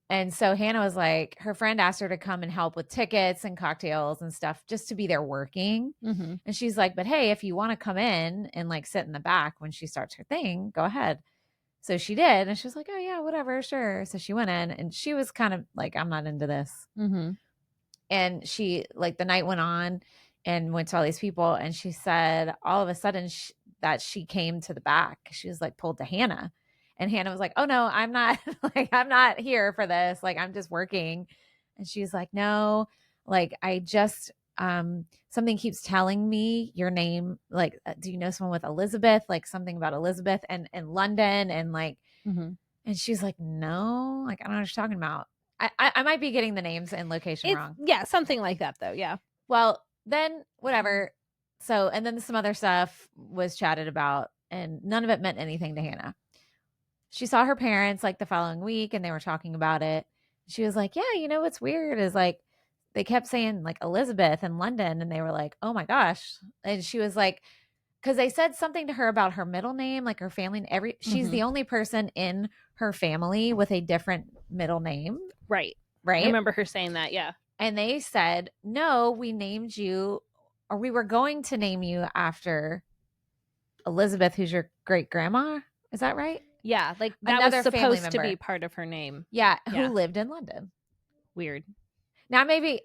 And so Hannah was like, her friend asked her to come and help with tickets and cocktails and stuff just to be there working. And she's like, but hey, if you want to come in and like sit in the back when she starts her thing, go ahead. So she did. And she was like, oh yeah, whatever, sure. So she went in, and she was kind of like, I'm not into this. And she, like, the night went on and went to all these people. And she said all of a sudden that she came to the back. She was like pulled to Hannah, and Hannah was like, oh no, I'm not like, I'm not here for this. Like, I'm just working. And she's like, no, like, I just, something keeps telling me your name. Like, do you know someone with Elizabeth? Like something about Elizabeth and London. And like, and she's like, no, like, I don't know what you're talking about. I might be getting the names and location wrong. Yeah, something like that though. Yeah. Well, then whatever. So, and then some other stuff was chatted about, and none of it meant anything to Hannah. She saw her parents like the following week, and they were talking about it. She was like, yeah, you know, what's weird is like, they kept saying like Elizabeth and London, and they were like, oh my gosh. And she was like, because they said something to her about her middle name, like her family, she's the only person in her family with a different middle name. Right. Right. I remember her saying that. Yeah. And they said, no, we named you, or we were going to name you after Elizabeth, who's your great grandma. Is that right? Yeah. Like that Another was family supposed to member. be part of her name. Yeah. Who lived in London. Weird. Now, maybe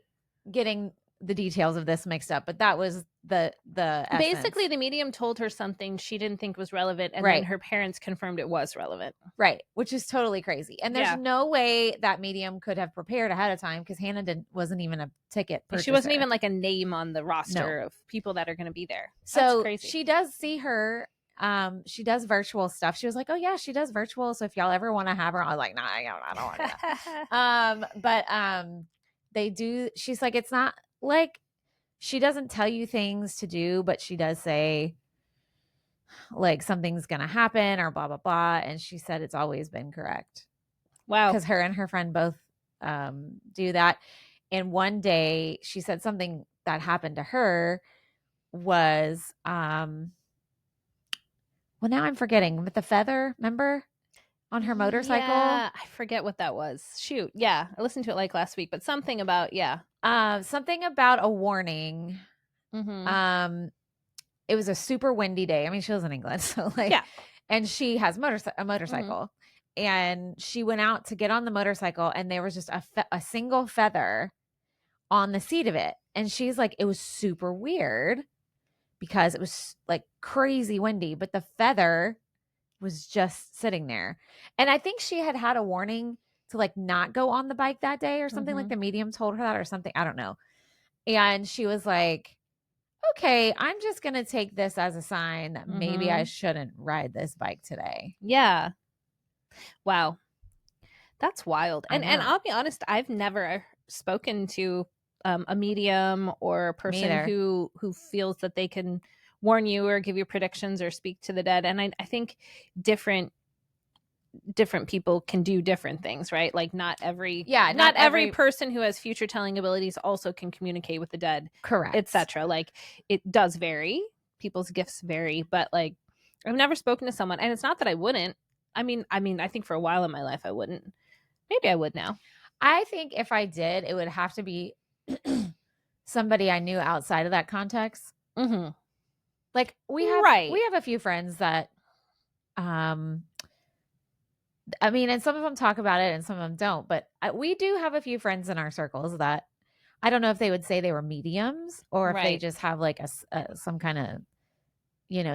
getting the details of this mixed up, but that was the essence. Basically, the medium told her something she didn't think was relevant, and then her parents confirmed it was relevant. Right, which is totally crazy. And there's no way that medium could have prepared ahead of time, because Hannah wasn't even a ticket purchaser. She wasn't even like a name on the roster of people that are going to be there. So crazy. She does see her. She does virtual stuff. She was like, oh yeah, she does virtual. So if y'all ever want to have her, I was like, nah, I don't want to. But they do. She's like, it's not like she doesn't tell you things to do, but she does say like something's gonna happen or blah blah blah. And she said it's always been correct. Wow. Because her and her friend both do that. And one day she said something that happened to her was well, now I'm forgetting, with the feather, remember, on her motorcycle? Yeah, I forget what that was. Shoot. Yeah, I listened to it like last week, but something about something about a warning. It was a super windy day. I mean, she lives in England, so like, and she has a motorcycle, and she went out to get on the motorcycle, and there was just a single feather on the seat of it, and she's like, it was super weird because it was like crazy windy, but the feather was just sitting there. And I think she had a warning to like not go on the bike that day or something, like the medium told her that or something. I don't know. And she was like, okay, I'm just going to take this as a sign that maybe I shouldn't ride this bike today. Yeah. Wow. That's wild. And I'll be honest, I've never spoken to a medium or a person who feels that they can warn you or give you predictions or speak to the dead. And I think different different people can do different things, right? Like not every person who has future telling abilities also can communicate with the dead, correct, etc. Like it does vary. People's gifts vary, but like I've never spoken to someone, and it's not that I wouldn't. I mean, I think for a while in my life I wouldn't. Maybe I would now. I think if I did, it would have to be somebody I knew outside of that context. Mm-hmm. Like we have a few friends that, I mean, and some of them talk about it and some of them don't, but we do have a few friends in our circles that I don't know if they would say they were mediums or if they just have like some kind of,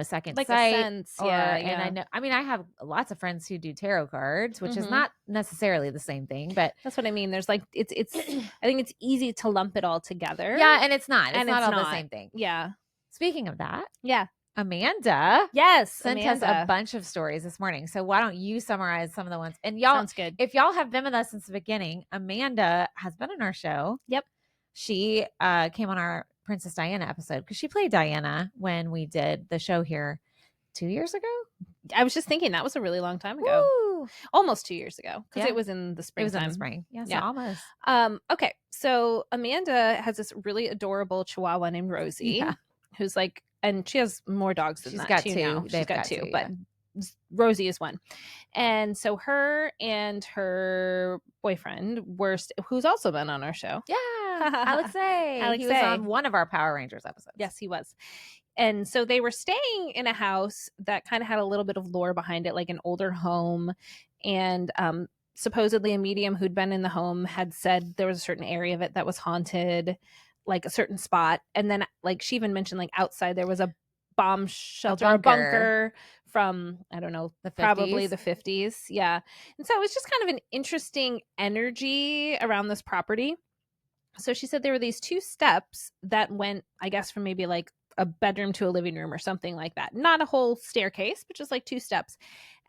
second like sight. A sense. And I have lots of friends who do tarot cards, which is not necessarily the same thing, but that's what I mean. There's like, it's, I think it's easy to lump it all together. Yeah. And it's not all the same thing. Yeah. Speaking of that. Yeah. Amanda. Yes. Sent us a bunch of stories this morning. So why don't you summarize some of the ones? And y'all, sounds good. If y'all have been with us since the beginning, Amanda has been on our show. Yep. She came on our Princess Diana episode because she played Diana when we did the show here 2 years ago. I was just thinking that was a really long time ago. Woo! Almost 2 years ago because it was in the spring. It was in the spring. Yes, yeah. Almost. Okay. So Amanda has this really adorable Chihuahua named Rosie, who's like, and she has more dogs than that. She's got two, but Rosie is one. And so her and her boyfriend who's also been on our show. Yeah. Alexei. He was on one of our Power Rangers episodes. Yes, he was. And so they were staying in a house that kind of had a little bit of lore behind it, like an older home. And supposedly a medium who'd been in the home had said there was a certain area of it that was haunted, like a certain spot. And then like she even mentioned like outside there was a bomb shelter, a bunker from, I don't know, probably the 50s. Yeah. And so it was just kind of an interesting energy around this property. So she said there were these 2 steps that went, I guess, from maybe like a bedroom to a living room or something like that. Not a whole staircase, but just like 2 steps.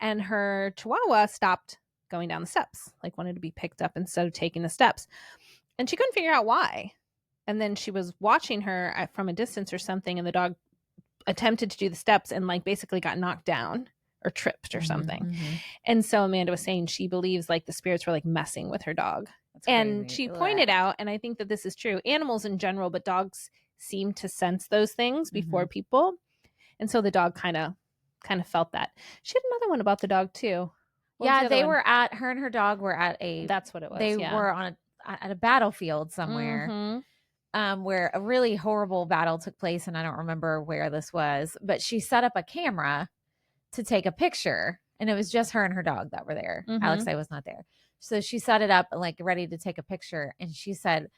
And her Chihuahua stopped going down the steps, like wanted to be picked up instead of taking the steps. And she couldn't figure out why. And then she was watching her from a distance or something, and the dog attempted to do the steps and like basically got knocked down or tripped or something. Mm-hmm. And so Amanda was saying she believes like the spirits were like messing with her dog. And she pointed out, and I think that this is true, animals in general, but dogs seem to sense those things before people. And so the dog kind of felt that. She had another one about the dog too. Her and her dog were at that's what it was. They were at a battlefield somewhere. Where a really horrible battle took place, and I don't remember where this was, but she set up a camera to take a picture, and it was just her and her dog that were there. Alexei was not there. So she set it up like ready to take a picture, and she said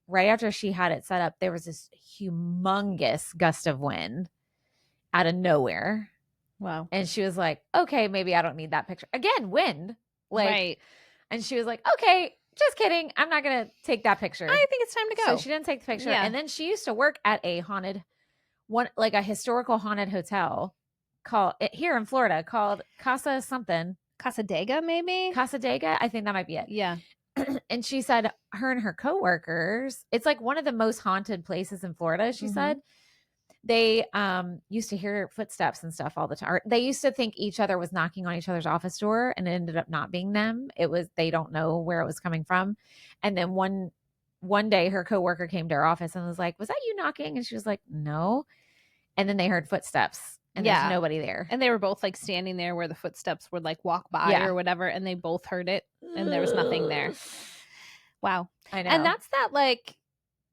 right after she had it set up, there was this humongous gust of wind out of nowhere. Wow. And she was like, okay, maybe I don't need that picture. Again, wind. Right. And she was like, okay, just kidding. I'm not going to take that picture. I think it's time to go. So she didn't take the picture. Yeah. And then she used to work at a historical haunted hotel here in Florida called Casa something. Casa Dega, maybe? Casa Dega? I think that might be it. Yeah. And she said her and her coworkers, it's like one of the most haunted places in Florida, she said. They used to hear footsteps and stuff all the time. Or they used to think each other was knocking on each other's office door, and it ended up not being them. They don't know where it was coming from. And then one day her coworker came to her office and was like, was that you knocking? And she was like, no. And then they heard footsteps, and there's nobody there. And they were both like standing there where the footsteps would like walk by or whatever, and they both heard it, and there was nothing there. Wow. I know. And that's that like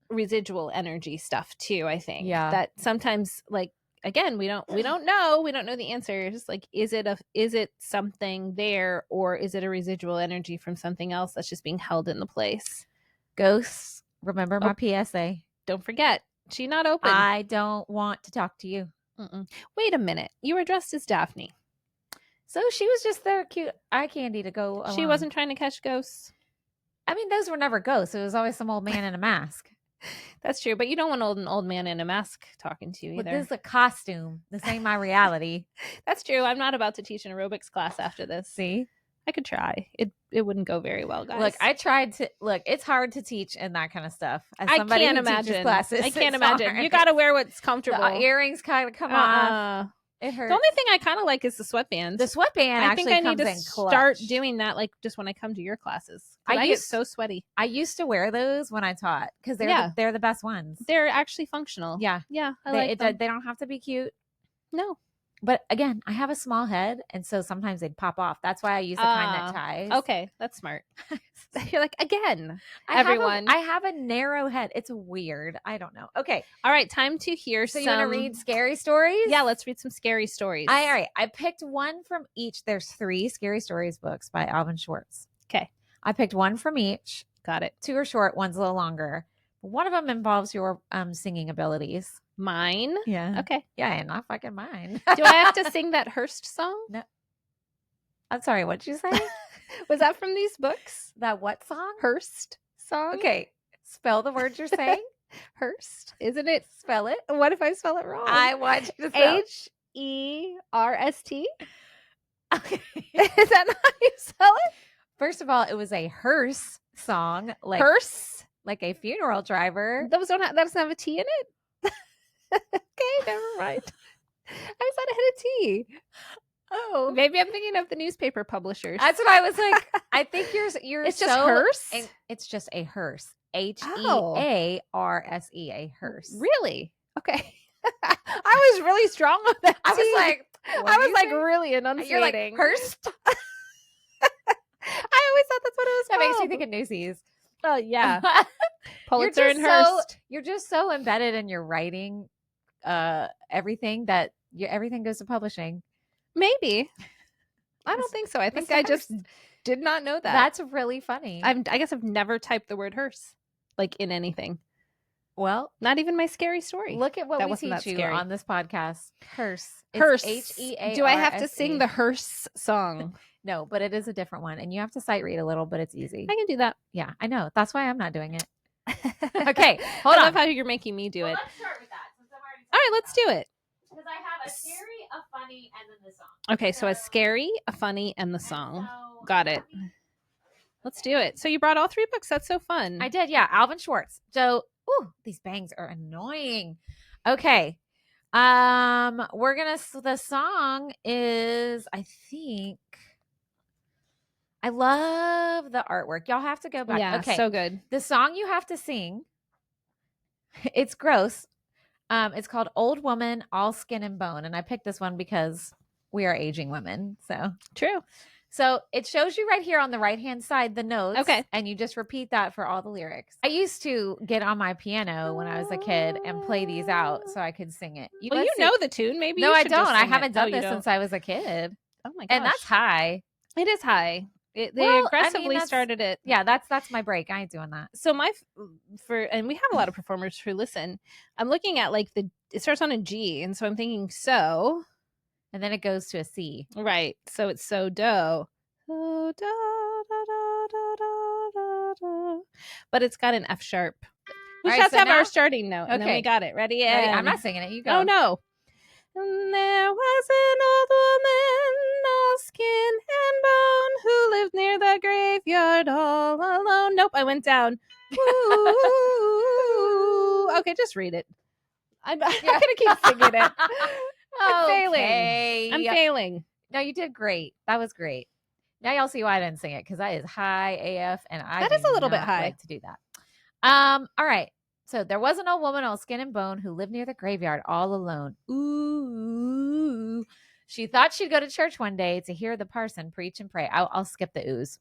residual energy stuff too, I think. Yeah. That sometimes, like, again, we don't know the answer. Just like, is it something there, or is it a residual energy from something else that's just being held in the place? Ghosts, remember my PSA. Don't forget, she not open. I don't want to talk to you. Wait a minute, you were dressed as Daphne, so she was just there, cute eye candy to go along. She wasn't trying to catch ghosts. I mean, those were never ghosts. It was always some old man in a mask. That's true, but you don't want an old man in a mask talking to you either. But this is a costume. This ain't my reality. That's true. I'm not about to teach an aerobics class after this. See? I could try. It wouldn't go very well, guys. Look, I tried to it's hard to teach in that kind of stuff. As I somebody can't who imagine. Classes, I can't imagine. You got to wear what's comfortable. The earrings kind of come off. It hurts. The only thing I kind of like is the sweatband. The sweatband I think actually I need comes to in start clutch. doing that, like just when I come to your classes. I I get used- so sweaty. I used to wear those when I taught because Yeah. they're the best ones. They're actually functional. Yeah. Yeah, I like them. They don't have to be cute. No. But again, I have a small head, and so sometimes they'd pop off. That's why I use the kind that ties. Okay, that's smart. You're like, again, I everyone. have a narrow head. It's weird. I don't know. Okay. All right, time to hear So some. you want to read scary stories? Yeah, let's read some scary stories. All right. I picked one from each. There's 3 scary stories books by Alvin Schwartz. Okay. I picked one from each. Got it. 2 are short, one's a little longer. One of them involves your singing abilities. Mine? Yeah. Okay. Yeah, and not fucking mine. Do I have to sing that Hearst song? No. I'm sorry, what'd you say? Was that from these books? That what song? Hearst song? Okay. Spell the word you're saying. Hearst. Isn't it? Spell it. What if I spell it wrong? I want you to spell Herst. Okay. Is that not how you spell it? First of all, it was a hearse song. Like Hearse? like a funeral driver. Those don't have, that doesn't have a T in it? Okay, never mind. I always thought it had a T. Oh. Maybe I'm thinking of the newspaper publishers. That's what I was like. I think you're It's so, just hearse? It's just a hearse. Oh. Hearse. A hearse. Really? Okay. I was really strong on that. I was T. like, I was like really enunciating. you're like Hearst. I always thought that's what it was That called. makes you think of Newsies. Oh yeah. You're Pulitzer just and Hearst. you're just so embedded in your writing, everything that everything goes to publishing. Maybe. I don't think so. I think I just did not know that. That's really funny. I guess I've never typed the word hearse like in anything. Well, Not even my scary story. look at what That we wasn't teach that you scary. on this podcast. Hearse. It's Hearse. Hearse. Do I have to sing the hearse song? No, but it is a different one, and you have to sight read a little, but it's easy. I can do that. Yeah, I know. That's why I'm not doing it. Okay, hold I on. love how you're making me do it. Let's start with that since I'm already. All right, let's do it. Because I have a scary, a funny, and then the song. Okay, so a scary, a funny, and the song. Got it. Let's do it. So you brought all 3 books. That's so fun. I did, yeah. Alvin Schwartz. So, ooh, these bangs are annoying. Okay. The song is, I think, I love the artwork. Y'all have to go back. Yeah, Okay. so good. The song you have to sing, it's gross. It's called Old Woman, All Skin and Bone. And I picked this one because we are aging women. True. So it shows you right here on the right-hand side, the notes. Okay. And you just repeat that for all the lyrics. I used to get on my piano when I was a kid and play these out so I could sing it. Well, you know the tune. Maybe No, you I should just don't. I sing it. haven't done Oh, you this don't? since I was a kid. Oh my gosh. And that's high. It is high. They Well, I mean, aggressively that's- started it. Yeah, that's my break. I ain't doing that. So and we have a lot of performers who listen. I'm looking at like it starts on a G, and so I'm thinking so. And then it goes to a C. Right. So it's so do. So da, da, da, da, da, da, da. But it's got an F sharp. We All just right, have so to have now- our starting note. And then Okay. we got it. Ready? Ready? I'm And- not singing it. You go. Oh no. And there was an old woman, all skin and bone, who lived near the graveyard all alone. Nope, I went down. Ooh. Okay, just read it. I'm not gonna keep singing it. I'm failing. Okay. I'm failing. No, you did great. That was great. Now y'all see why I didn't sing it because that is high AF, and That is a little bit not high. like to do that. All right. So there was an old woman, all skin and bone, who lived near the graveyard all alone. Ooh. She thought she'd go to church one day to hear the parson preach and pray. I'll skip the ooze.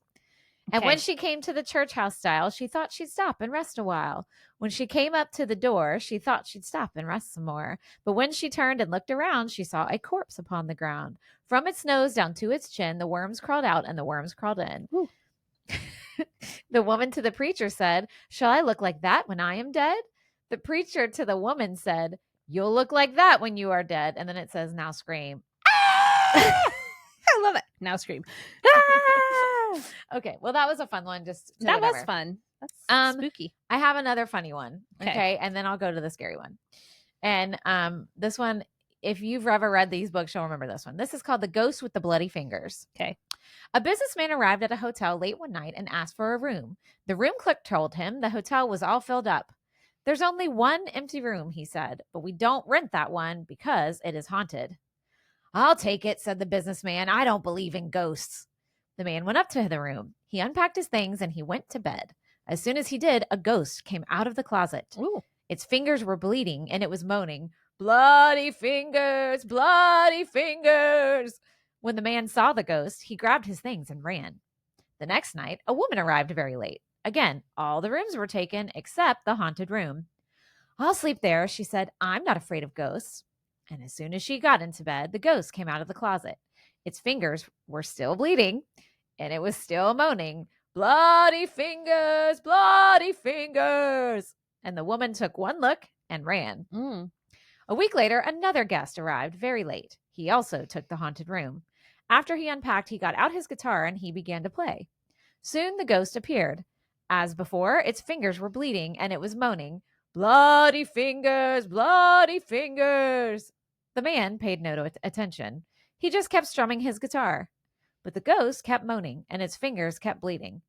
And Okay. when she came to the church house style, she thought she'd stop and rest a while. When she came up to the door, she thought she'd stop and rest some more. But when she turned and looked around, she saw a corpse upon the ground. From its nose down to its chin, the worms crawled out and the worms crawled in. The woman to the preacher said, "Shall I look like that when I am dead?" The preacher to the woman said, "You'll look like that when you are dead." And then it says, "Now scream." I love it. Now scream. Ah! Okay, well, that was a fun one. That was fun. That's spooky. I have another funny one. Okay. Okay. And then I'll go to the scary one. And this one, if you've ever read these books, you'll remember this one. This is called The Ghost with the Bloody Fingers. Okay. A businessman arrived at a hotel late one night and asked for a room. The room clerk told him the hotel was all filled up. "There's only one empty room," he said, "but we don't rent that one because it is haunted." "I'll take it," said the businessman. "I don't believe in ghosts." The man went up to the room. He unpacked his things and he went to bed. As soon as he did, a ghost came out of the closet. Ooh. Its fingers were bleeding and it was moaning, "Bloody fingers, bloody fingers." When the man saw the ghost, he grabbed his things and ran. The next night, a woman arrived very late. Again, all the rooms were taken except the haunted room. "I'll sleep there," she said. "I'm not afraid of ghosts." And as soon as she got into bed, the ghost came out of the closet. Its fingers were still bleeding and it was still moaning, "Bloody fingers, bloody fingers." And the woman took one look and ran. A week later, another guest arrived very late. He also took the haunted room. After he unpacked, he got out his guitar and he began to play. Soon the ghost appeared. As before, its fingers were bleeding and it was moaning, "Bloody fingers, bloody fingers." The man paid no attention. He just kept strumming his guitar. But the ghost kept moaning and its fingers kept bleeding.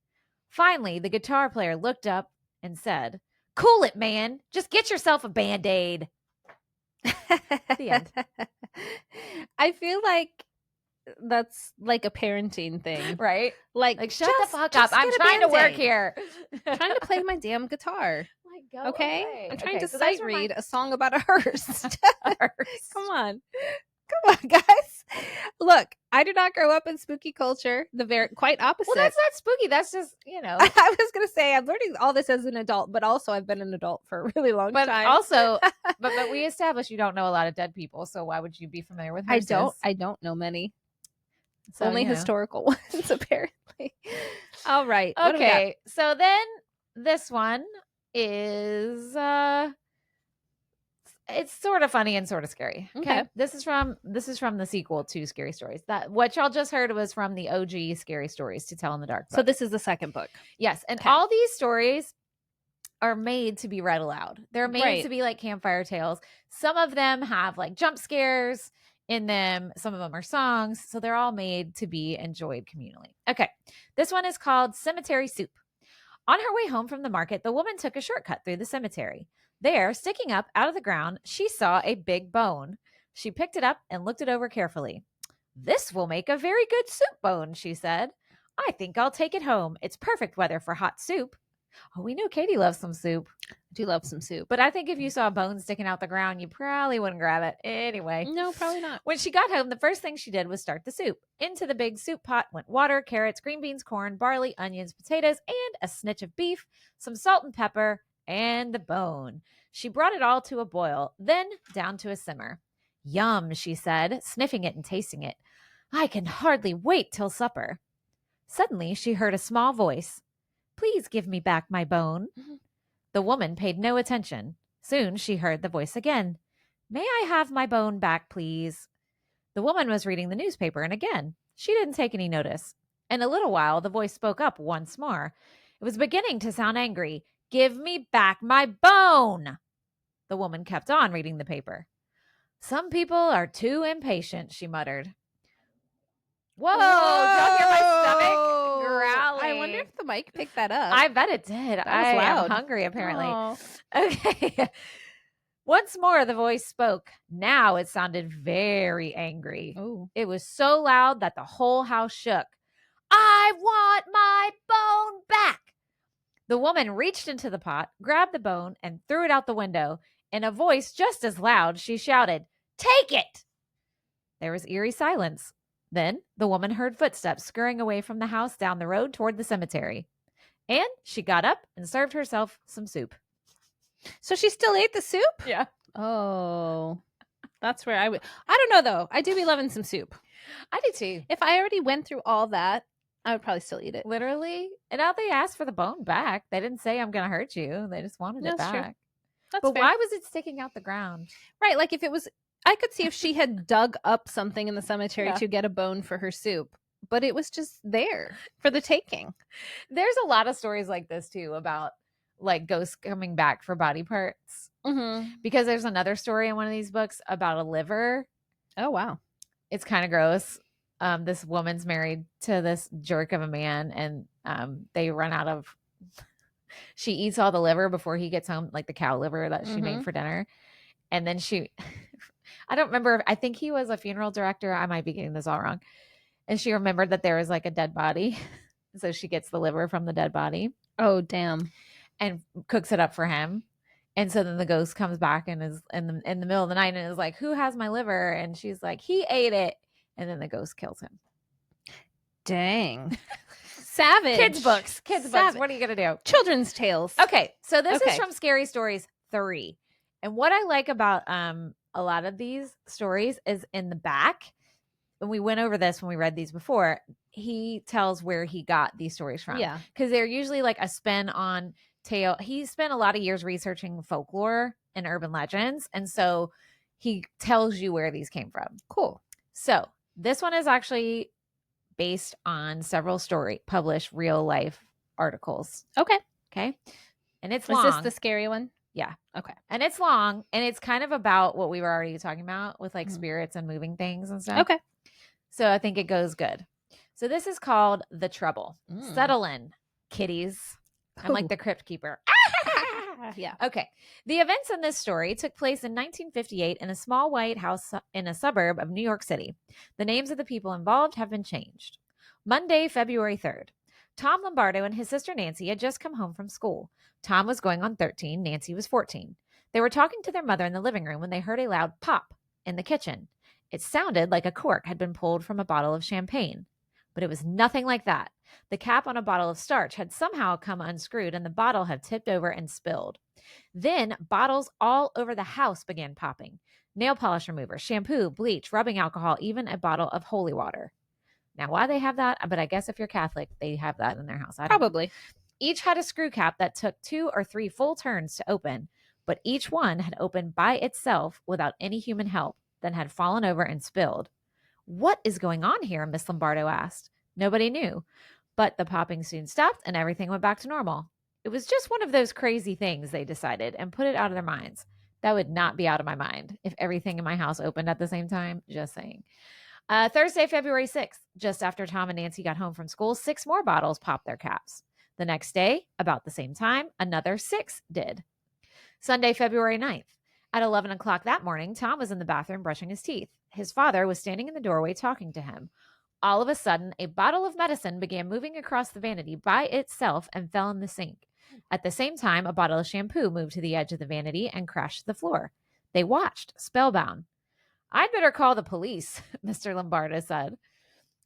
Finally, the guitar player looked up and said, "Cool it, man. Just get yourself a Band-Aid." The end. I feel like that's like a parenting thing, Right? Like Shut the fuck up. I'm trying to work here. Trying to play my damn guitar. Like, go Okay? away. I'm trying Okay, to so sight those were read my- a song about a hearse. Hearse. Come on. Come on, guys. Look, I did not grow up in spooky culture. The very quite opposite. Well, that's not spooky. That's just, I was gonna say I'm learning all this as an adult, but also I've been an adult for a really long but time. also, but we established you don't know a lot of dead people, so why would you be familiar with hearses? I don't know many. So, Only historical ones, apparently. All right. what do we got? Okay, so then this one is it's sort of funny and sort of scary. Okay. Okay. This is from the sequel to Scary Stories. That what y'all just heard was from the OG Scary Stories to Tell in the Dark book. So this is the second book. Yes, and Okay. all these stories are made to be read aloud. They're made Right. to be like campfire tales. Some of them have like jump scares in them. Some of them are songs. So they're all made to be enjoyed communally. Okay. This one is called Cemetery Soup. On her way home from the market, the woman took a shortcut through the cemetery. There, sticking up out of the ground, she saw a big bone. She picked it up and looked it over carefully. "This will make a very good soup bone," she said. "I think I'll take it home. It's perfect weather for hot soup." Oh, we know Katie loves some soup. I do love some soup. But I think if you saw a bone sticking out the ground, you probably wouldn't grab it. Anyway. No, probably not. When she got home, the first thing she did was start the soup. Into the big soup pot went water, carrots, green beans, corn, barley, onions, potatoes, and a snitch of beef, some salt and pepper, and the bone. She brought it all to a boil, then down to a simmer. "Yum," she said, sniffing it and tasting it. "I can hardly wait till supper." Suddenly, she heard a small voice. "Please give me back my bone." The woman paid no attention. Soon she heard the voice again. "May I have my bone back, please?" The woman was reading the newspaper, and again, she didn't take any notice. In a little while, the voice spoke up once more. It was beginning to sound angry. "Give me back my bone!" The woman kept on reading the paper. "Some people are too impatient," she muttered. Whoa! Did y'all hear my stomach growling? I wonder if the mic picked that up. I bet it did. That was I am loud. hungry, apparently. Oh. Okay. Once more, the voice spoke. Now it sounded very angry. Oh. It was so loud that the whole house shook. "I want my bone back!" The woman reached into the pot, grabbed the bone, and threw it out the window. In a voice just as loud, she shouted, "Take it!" There was eerie silence. Then the woman heard footsteps scurrying away from the house down the road toward the cemetery. And she got up and served herself some soup. So she still ate the soup? Yeah. Oh. That's where I would. I don't know, though. I do be loving some soup. I do too. If I already went through all that, I would probably still eat it. Literally. And now they asked for the bone back. They didn't say, "I'm going to hurt you." They just wanted it That's true. back. That's But fair. why was it sticking out the ground? Right. Like if it was, I could see if she had dug up something in the cemetery Yeah. to get a bone for her soup, but it was just there for the taking. There's a lot of stories like this too about like ghosts coming back for body parts. Mm-hmm. Because there's another story in one of these books about a liver. Oh, wow. It's kind of gross. This woman's married to this jerk of a man, and they run out of. She eats all the liver before he gets home, like the cow liver that she made for dinner, and then she I don't remember. I think he was a funeral director. I might be getting this all wrong. And she remembered that there was like a dead body. So she gets the liver from the dead body. Oh, damn. And cooks it up for him. And so then the ghost comes back and is in the middle of the night and is like, who has my liver? And she's like, he ate it. And then the ghost kills him. Dang. Savage. Kids books. What are you going to do? Children's tales. Okay. So this is from Scary Stories 3. And what I like about a lot of these stories is in the back. And we went over this when we read these before. He tells where he got these stories from. Yeah. Because they're usually like a spin on tale. He spent a lot of years researching folklore and urban legends. And so he tells you where these came from. Cool. So this one is actually based on several published real life articles. Okay. And it's long. long. Is this the scary one? Yeah. Okay. And it's long. And it's kind of about what we were already talking about with like spirits and moving things and stuff. Okay. So I think it goes good. So this is called The Trouble. Settle in, kiddies. I'm like the crypt keeper. Yeah. Okay. The events in this story took place in 1958 in a small white house in a suburb of New York City. The names of the people involved have been changed. Monday, February 3rd. Tom Lombardo and his sister Nancy had just come home from school. Tom was going on 13. Nancy was 14. They were talking to their mother in the living room when they heard a loud pop in the kitchen. It sounded like a cork had been pulled from a bottle of champagne, but it was nothing like that. The cap on a bottle of starch had somehow come unscrewed and the bottle had tipped over and spilled. Then bottles all over the house began popping. Nail polish remover, shampoo, bleach, rubbing alcohol, even a bottle of holy water. Now, why they have that? But I guess if you're Catholic, they have that in their house. Probably. Each had a screw cap that took 2 or 3 full turns to open, but each one had opened by itself without any human help, then had fallen over and spilled. What is going on here? Miss Lombardo asked. Nobody knew, but the popping soon stopped and everything went back to normal. It was just one of those crazy things, they decided, and put it out of their minds. That would not be out of my mind if everything in my house opened at the same time. Just saying. Thursday, February 6th, just after Tom and Nancy got home from school, 6 more bottles popped their caps. The next day, about the same time, another 6 did. Sunday, February 9th. At 11 o'clock that morning, Tom was in the bathroom brushing his teeth. His father was standing in the doorway talking to him. All of a sudden, a bottle of medicine began moving across the vanity by itself and fell in the sink. At the same time, a bottle of shampoo moved to the edge of the vanity and crashed to the floor. They watched, spellbound. I'd better call the police, Mr. Lombardo said.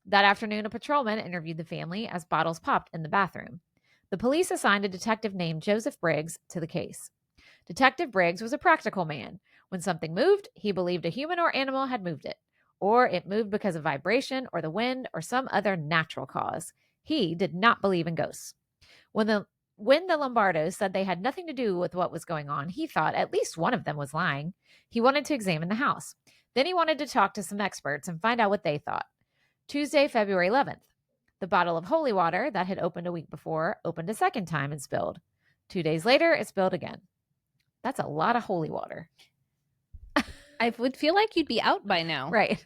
That afternoon, a patrolman interviewed the family as bottles popped in the bathroom. The police assigned a detective named Joseph Briggs to the case. Detective Briggs was a practical man. When something moved, he believed a human or animal had moved it, or it moved because of vibration or the wind or some other natural cause. He did not believe in ghosts. When the Lombardos said they had nothing to do with what was going on, he thought at least one of them was lying. He wanted to examine the house. Then he wanted to talk to some experts and find out what they thought. Tuesday, February 11th. The bottle of holy water that had opened a week before opened a second time and spilled. 2 days later, it spilled again. That's a lot of holy water. I would feel like you'd be out by now. Right.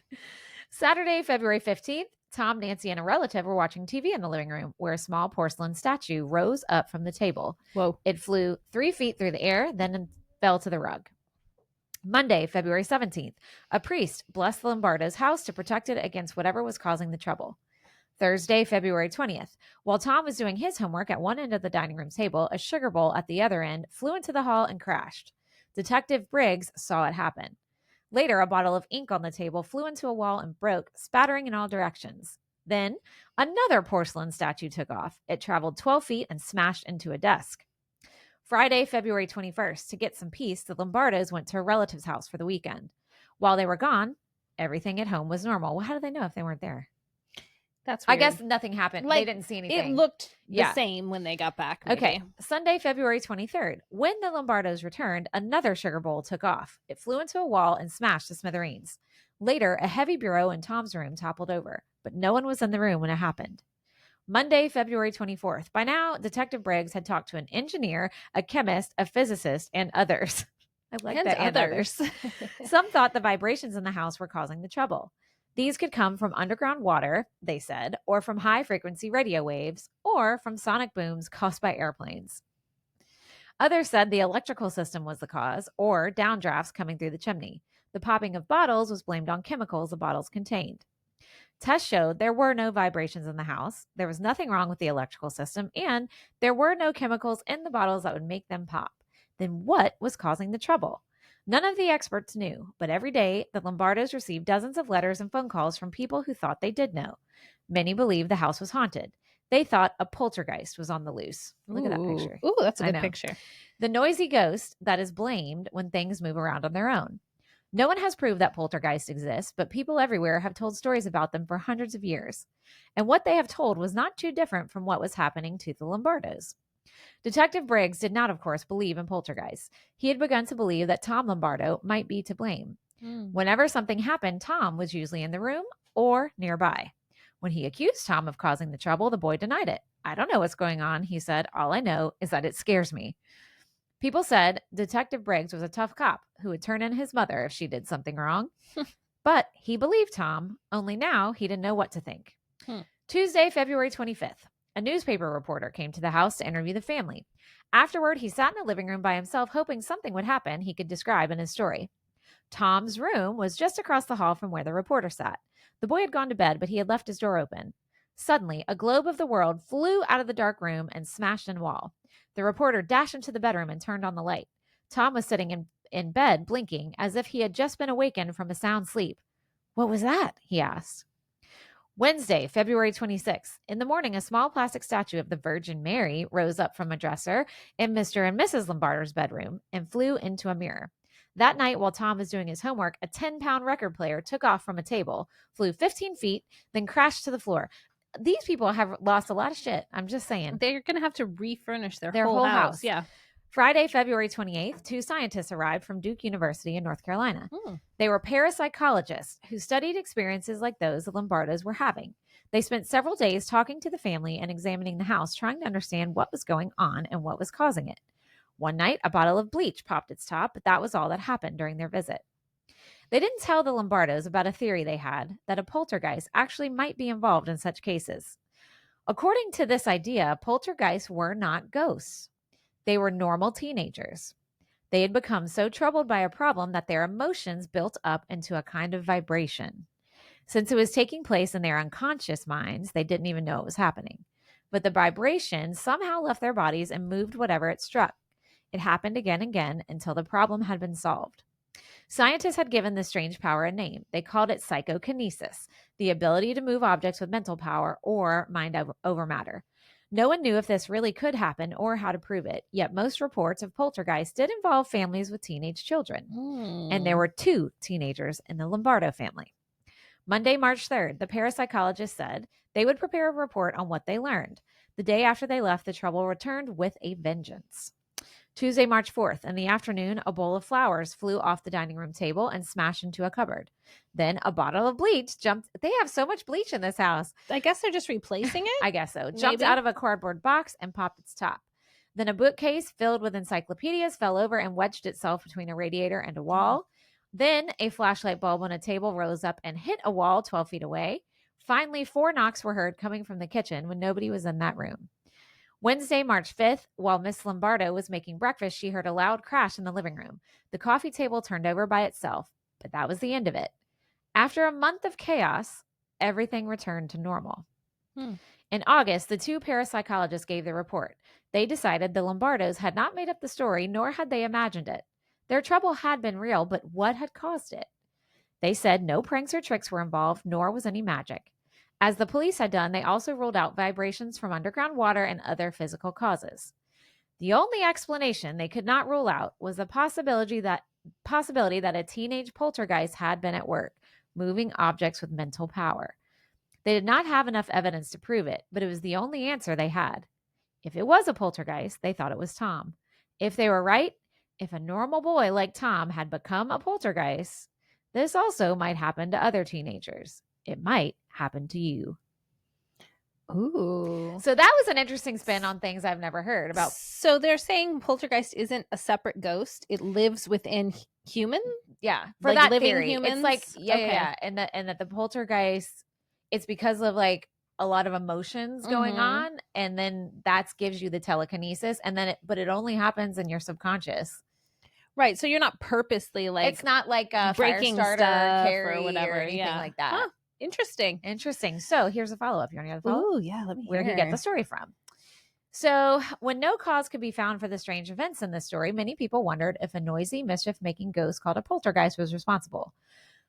Saturday, February 15th, Tom, Nancy, and a relative were watching TV in the living room where a small porcelain statue rose up from the table. Whoa. It flew 3 feet through the air, then fell to the rug. Monday, February 17th, a priest blessed the Lombardo's house to protect it against whatever was causing the trouble. Thursday, February 20th, while Tom was doing his homework at one end of the dining room table, a sugar bowl at the other end flew into the hall and crashed. Detective Briggs saw it happen. Later, a bottle of ink on the table flew into a wall and broke, spattering in all directions. Then, another porcelain statue took off. It traveled 12 feet and smashed into a desk. Friday, February 21st, to get some peace, the Lombardos went to a relative's house for the weekend. While they were gone, everything at home was normal. Well, how did they know if they weren't there? That's weird. I guess nothing happened. Like, they didn't see anything. It looked the same when they got back. Maybe. Okay. Sunday, February 23rd. When the Lombardos returned, another sugar bowl took off. It flew into a wall and smashed to smithereens. Later, a heavy bureau in Tom's room toppled over, but no one was in the room when it happened. Monday, February 24th. By now, Detective Briggs had talked to an engineer, a chemist, a physicist, and others. I like that. And others. Some thought the vibrations in the house were causing the trouble. These could come from underground water, they said, or from high-frequency radio waves, or from sonic booms caused by airplanes. Others said the electrical system was the cause, or downdrafts coming through the chimney. The popping of bottles was blamed on chemicals the bottles contained. Tests showed there were no vibrations in the house, there was nothing wrong with the electrical system, and there were no chemicals in the bottles that would make them pop. Then what was causing the trouble? None of the experts knew, but every day the Lombardos received dozens of letters and phone calls from people who thought they did know. Many believed the house was haunted. They thought a poltergeist was on the loose. Look at that picture. Ooh, that's a I good know. picture. The noisy ghost that is blamed when things move around on their own. No one has proved that poltergeists exist, but people everywhere have told stories about them for hundreds of years. And what they have told was not too different from what was happening to the Lombardos. Detective Briggs did not, of course, believe in poltergeists. He had begun to believe that Tom Lombardo might be to blame. Whenever something happened, Tom was usually in the room or nearby. When he accused Tom of causing the trouble, the boy denied it. I don't know what's going on, he said. All I know is that it scares me. People said Detective Briggs was a tough cop who would turn in his mother if she did something wrong. But he believed Tom, only now he didn't know what to think. Tuesday, February 25th, a newspaper reporter came to the house to interview the family. Afterward, he sat in the living room by himself, hoping something would happen he could describe in his story. Tom's room was just across the hall from where the reporter sat. The boy had gone to bed, but he had left his door open. Suddenly, a globe of the world flew out of the dark room and smashed in a wall. The reporter dashed into the bedroom and turned on the light. Tom was sitting in bed, blinking, as if he had just been awakened from a sound sleep. What was that? He asked. Wednesday, February 26th. In the morning, a small plastic statue of the Virgin Mary rose up from a dresser in Mr. and Mrs. Lombardo's bedroom and flew into a mirror. That night, while Tom was doing his homework, a 10-pound record player took off from a table, flew 15 feet, then crashed to the floor. These people have lost a lot of shit. I'm just saying. They're going to have to refurnish their whole house. Yeah. Friday, February 28th, 2 scientists arrived from Duke University in North Carolina. They were parapsychologists who studied experiences like those the Lombardos were having. They spent several days talking to the family and examining the house, trying to understand what was going on and what was causing it. One night, a bottle of bleach popped its top, but that was all that happened during their visit. They didn't tell the Lombardos about a theory they had that a poltergeist actually might be involved in such cases. According to this idea, poltergeists were not ghosts. They were normal teenagers. They had become so troubled by a problem that their emotions built up into a kind of vibration. Since it was taking place in their unconscious minds, they didn't even know it was happening. But the vibration somehow left their bodies and moved whatever it struck. It happened again and again until the problem had been solved. Scientists had given this strange power a name. They called it psychokinesis, the ability to move objects with mental power or mind over matter. No one knew if this really could happen or how to prove it, yet most reports of poltergeists did involve families with teenage children. And there were 2 teenagers in the Lombardo family. Monday, March 3rd, the parapsychologist said they would prepare a report on what they learned. The day after they left, the trouble returned with a vengeance. Tuesday, March 4th, in the afternoon, a bowl of flowers flew off the dining room table and smashed into a cupboard. Then a bottle of bleach jumped. They have so much bleach in this house. I guess they're just replacing it? I guess so. Jumped out of a cardboard box and popped its top. Then a bookcase filled with encyclopedias fell over and wedged itself between a radiator and a wall. Then a flashlight bulb on a table rose up and hit a wall 12 feet away. Finally, 4 knocks were heard coming from the kitchen when nobody was in that room. Wednesday, March 5th, while Miss Lombardo was making breakfast, she heard a loud crash in the living room. The coffee table turned over by itself, but that was the end of it. After a month of chaos, everything returned to normal. In August, the 2 parapsychologists gave their report. They decided the Lombardos had not made up the story, nor had they imagined it. Their trouble had been real, but what had caused it? They said no pranks or tricks were involved, nor was any magic. As the police had done, they also ruled out vibrations from underground water and other physical causes. The only explanation they could not rule out was the possibility that a teenage poltergeist had been at work, moving objects with mental power. They did not have enough evidence to prove it, but it was the only answer they had. If it was a poltergeist, they thought it was Tom. If they were right, if a normal boy like Tom had become a poltergeist, this also might happen to other teenagers. It might happen to you. Ooh. So that was an interesting spin on things I've never heard about. So they're saying poltergeist isn't a separate ghost. It lives within human? Yeah. For Like that living theory. humans? It's like, Okay. yeah. And that the poltergeist, it's because of like a lot of emotions going on. And then that gives you the telekinesis. And then but it only happens in your subconscious. Right. So you're not purposely like it's not like a breaking fire starter stuff carry or whatever. or anything Yeah. like that. Huh. Interesting. Interesting. So here's a follow-up. You want to get a follow-up? Ooh, yeah. Let me Where hear. he get the story from. So when no cause could be found for the strange events in this story, many people wondered if a noisy, mischief-making ghost called a poltergeist was responsible.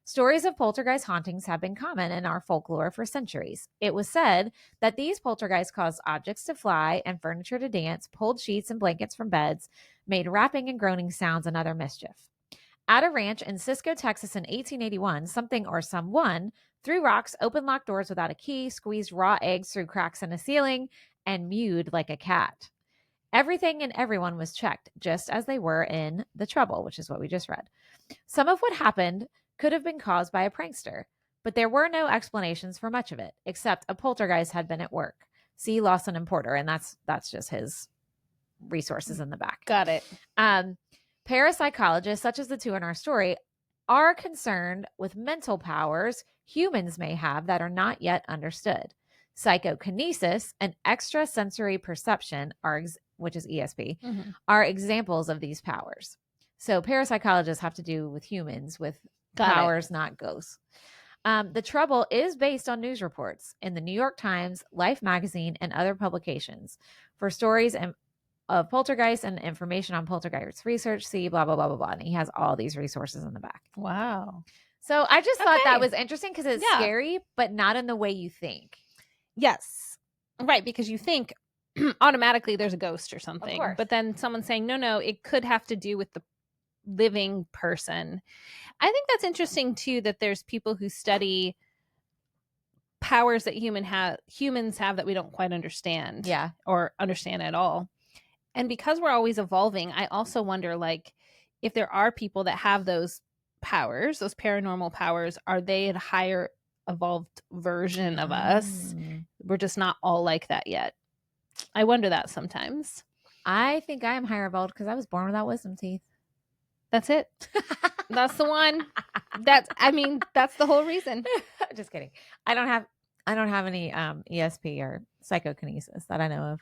Stories of poltergeist hauntings have been common in our folklore for centuries. It was said that these poltergeists caused objects to fly and furniture to dance, pulled sheets and blankets from beds, made rapping and groaning sounds, and other mischief. At a ranch in Cisco, Texas in 1881, something or someone threw rocks, opened locked doors without a key, squeezed raw eggs through cracks in a ceiling, and mewed like a cat. Everything and everyone was checked, just as they were in The Trouble, which is what we just read. Some of what happened could have been caused by a prankster, but there were no explanations for much of it, except a poltergeist had been at work. See Lawson and Porter, and that's just his resources in the back. Got it. Parapsychologists, such as the two in our story, are concerned with mental powers humans may have that are not yet understood. Psychokinesis and extrasensory perception, which is ESP, are examples of these powers. So parapsychologists have to do with humans with powers, not ghosts. The Trouble is based on news reports in the New York Times, Life magazine, and other publications. For stories of poltergeist and information on poltergeist research, see blah, blah, blah, blah, blah. And he has all these resources in the back. Wow. So I just thought that was interesting because it's scary, but not in the way you think. Yes. Right. Because you think automatically there's a ghost or something. But then someone's saying, no, it could have to do with the living person. I think that's interesting too, that there's people who study powers that humans have that we don't quite understand. Yeah. Or understand at all. And because we're always evolving, I also wonder, like, if there are people that have those powers, those paranormal powers, are they a higher evolved version of us? We're just not all like that yet. I wonder that sometimes. I think I am higher evolved because I was born without wisdom teeth. That's it. That's the one. That's the whole reason. Just kidding. I don't have any ESP or psychokinesis that I know of.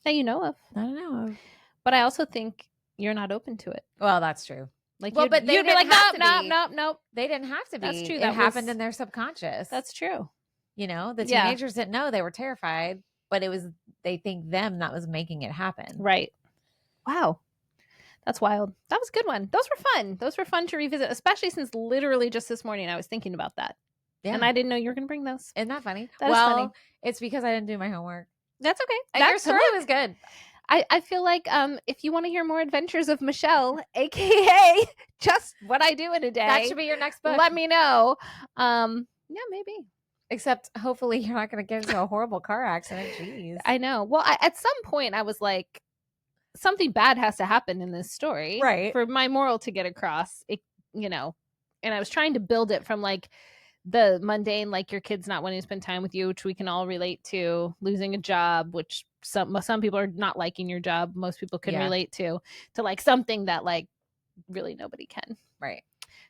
That you know of. I don't know of. But I also think you're not open to it. Well, that's true. Like, well, but you'd be like, nope. They didn't have to be. That's true. It happened in their subconscious. That's true. You know, the teenagers didn't know, they were terrified, but they think that was making it happen. Right. Wow. That's wild. That was a good one. Those were fun. Those were fun to revisit, especially since literally just this morning I was thinking about that. Yeah. And I didn't know you were going to bring those. Isn't that funny? That is funny. It's because I didn't do my homework. That's okay. And your story was good. I feel like if you want to hear more adventures of Michelle, aka just what I do in a day, that should be your next book. Let me know. Yeah, maybe. Except hopefully you're not going to get into a horrible car accident. Jeez. I know. Well, at some point I was like, something bad has to happen in this story, right, for my moral to get across. It, and I was trying to build it from like the mundane, like your kids not wanting to spend time with you, which we can all relate to, losing a job, which some people are not liking your job, most people can relate to like something that like really nobody can. Right.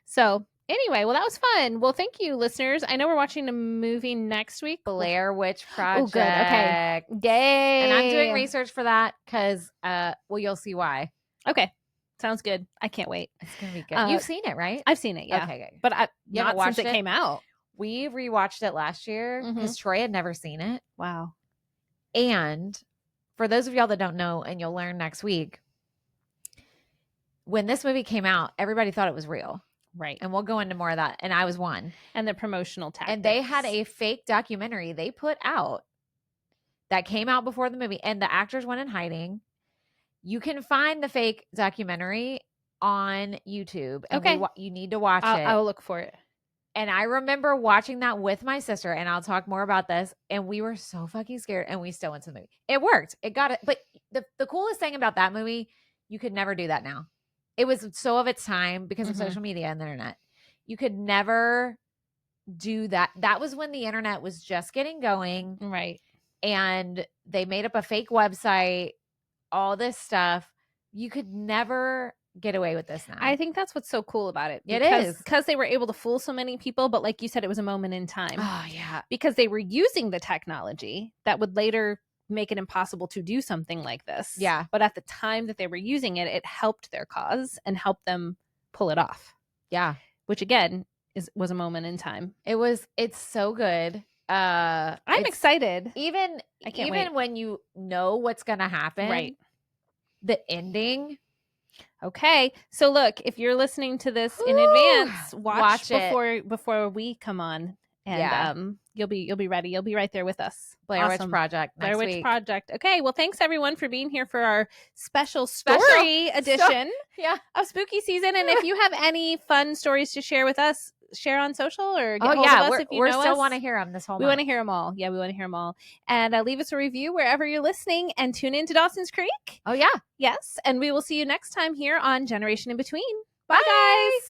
So anyway, well, that was fun. Well, thank you, listeners. I know we're watching a movie next week, Blair Witch Project. Oh, good. Okay. Yay. And I'm doing research for that because you'll see why. Okay. Sounds good. I can't wait. It's gonna be good. You've seen it, right? I've seen it, yeah. Okay, good. But not since it came out. We rewatched it last year because Troy had never seen it. Wow. And for those of y'all that don't know, and you'll learn next week, when this movie came out, everybody thought it was real. Right. And we'll go into more of that. And I was one. And the promotional tactics. And they had a fake documentary they put out that came out before the movie. And the actors went in hiding. You can find the fake documentary on YouTube. And okay. You need to watch it. I'll look for it. And I remember watching that with my sister, and I'll talk more about this. And we were so fucking scared, and we still went to the movie. It worked. It got it. But the coolest thing about that movie, you could never do that now. It was so of its time because of social media and the internet. You could never do that. That was when the internet was just getting going. Right. And they made up a fake website, all this stuff. You could never get away with this now. I think that's what's so cool about it. It is. Because they were able to fool so many people, but like you said, it was a moment in time. Oh, yeah. Because they were using the technology that would later make it impossible to do something like this. Yeah. But at the time that they were using it, it helped their cause and helped them pull it off. Yeah. Which again was a moment in time. It's so good. I'm excited. Even I can't wait. when you know what's gonna happen, Right. The ending. Okay. So look, if you're listening to this in advance, watch before we come on. And you'll be ready. You'll be right there with us. Blair Witch Project next Blair Witch week. Project. Okay. Well, thanks everyone for being here for our special story edition of spooky season. And if you have any fun stories to share with us, share on social or get hold of us if you know us. We still want to hear them this whole month. We want to hear them all. Yeah, we want to hear them all. And leave us a review wherever you're listening and tune in to Dawson's Creek. Oh, yeah. Yes. And we will see you next time here on Generation in Between. Bye guys.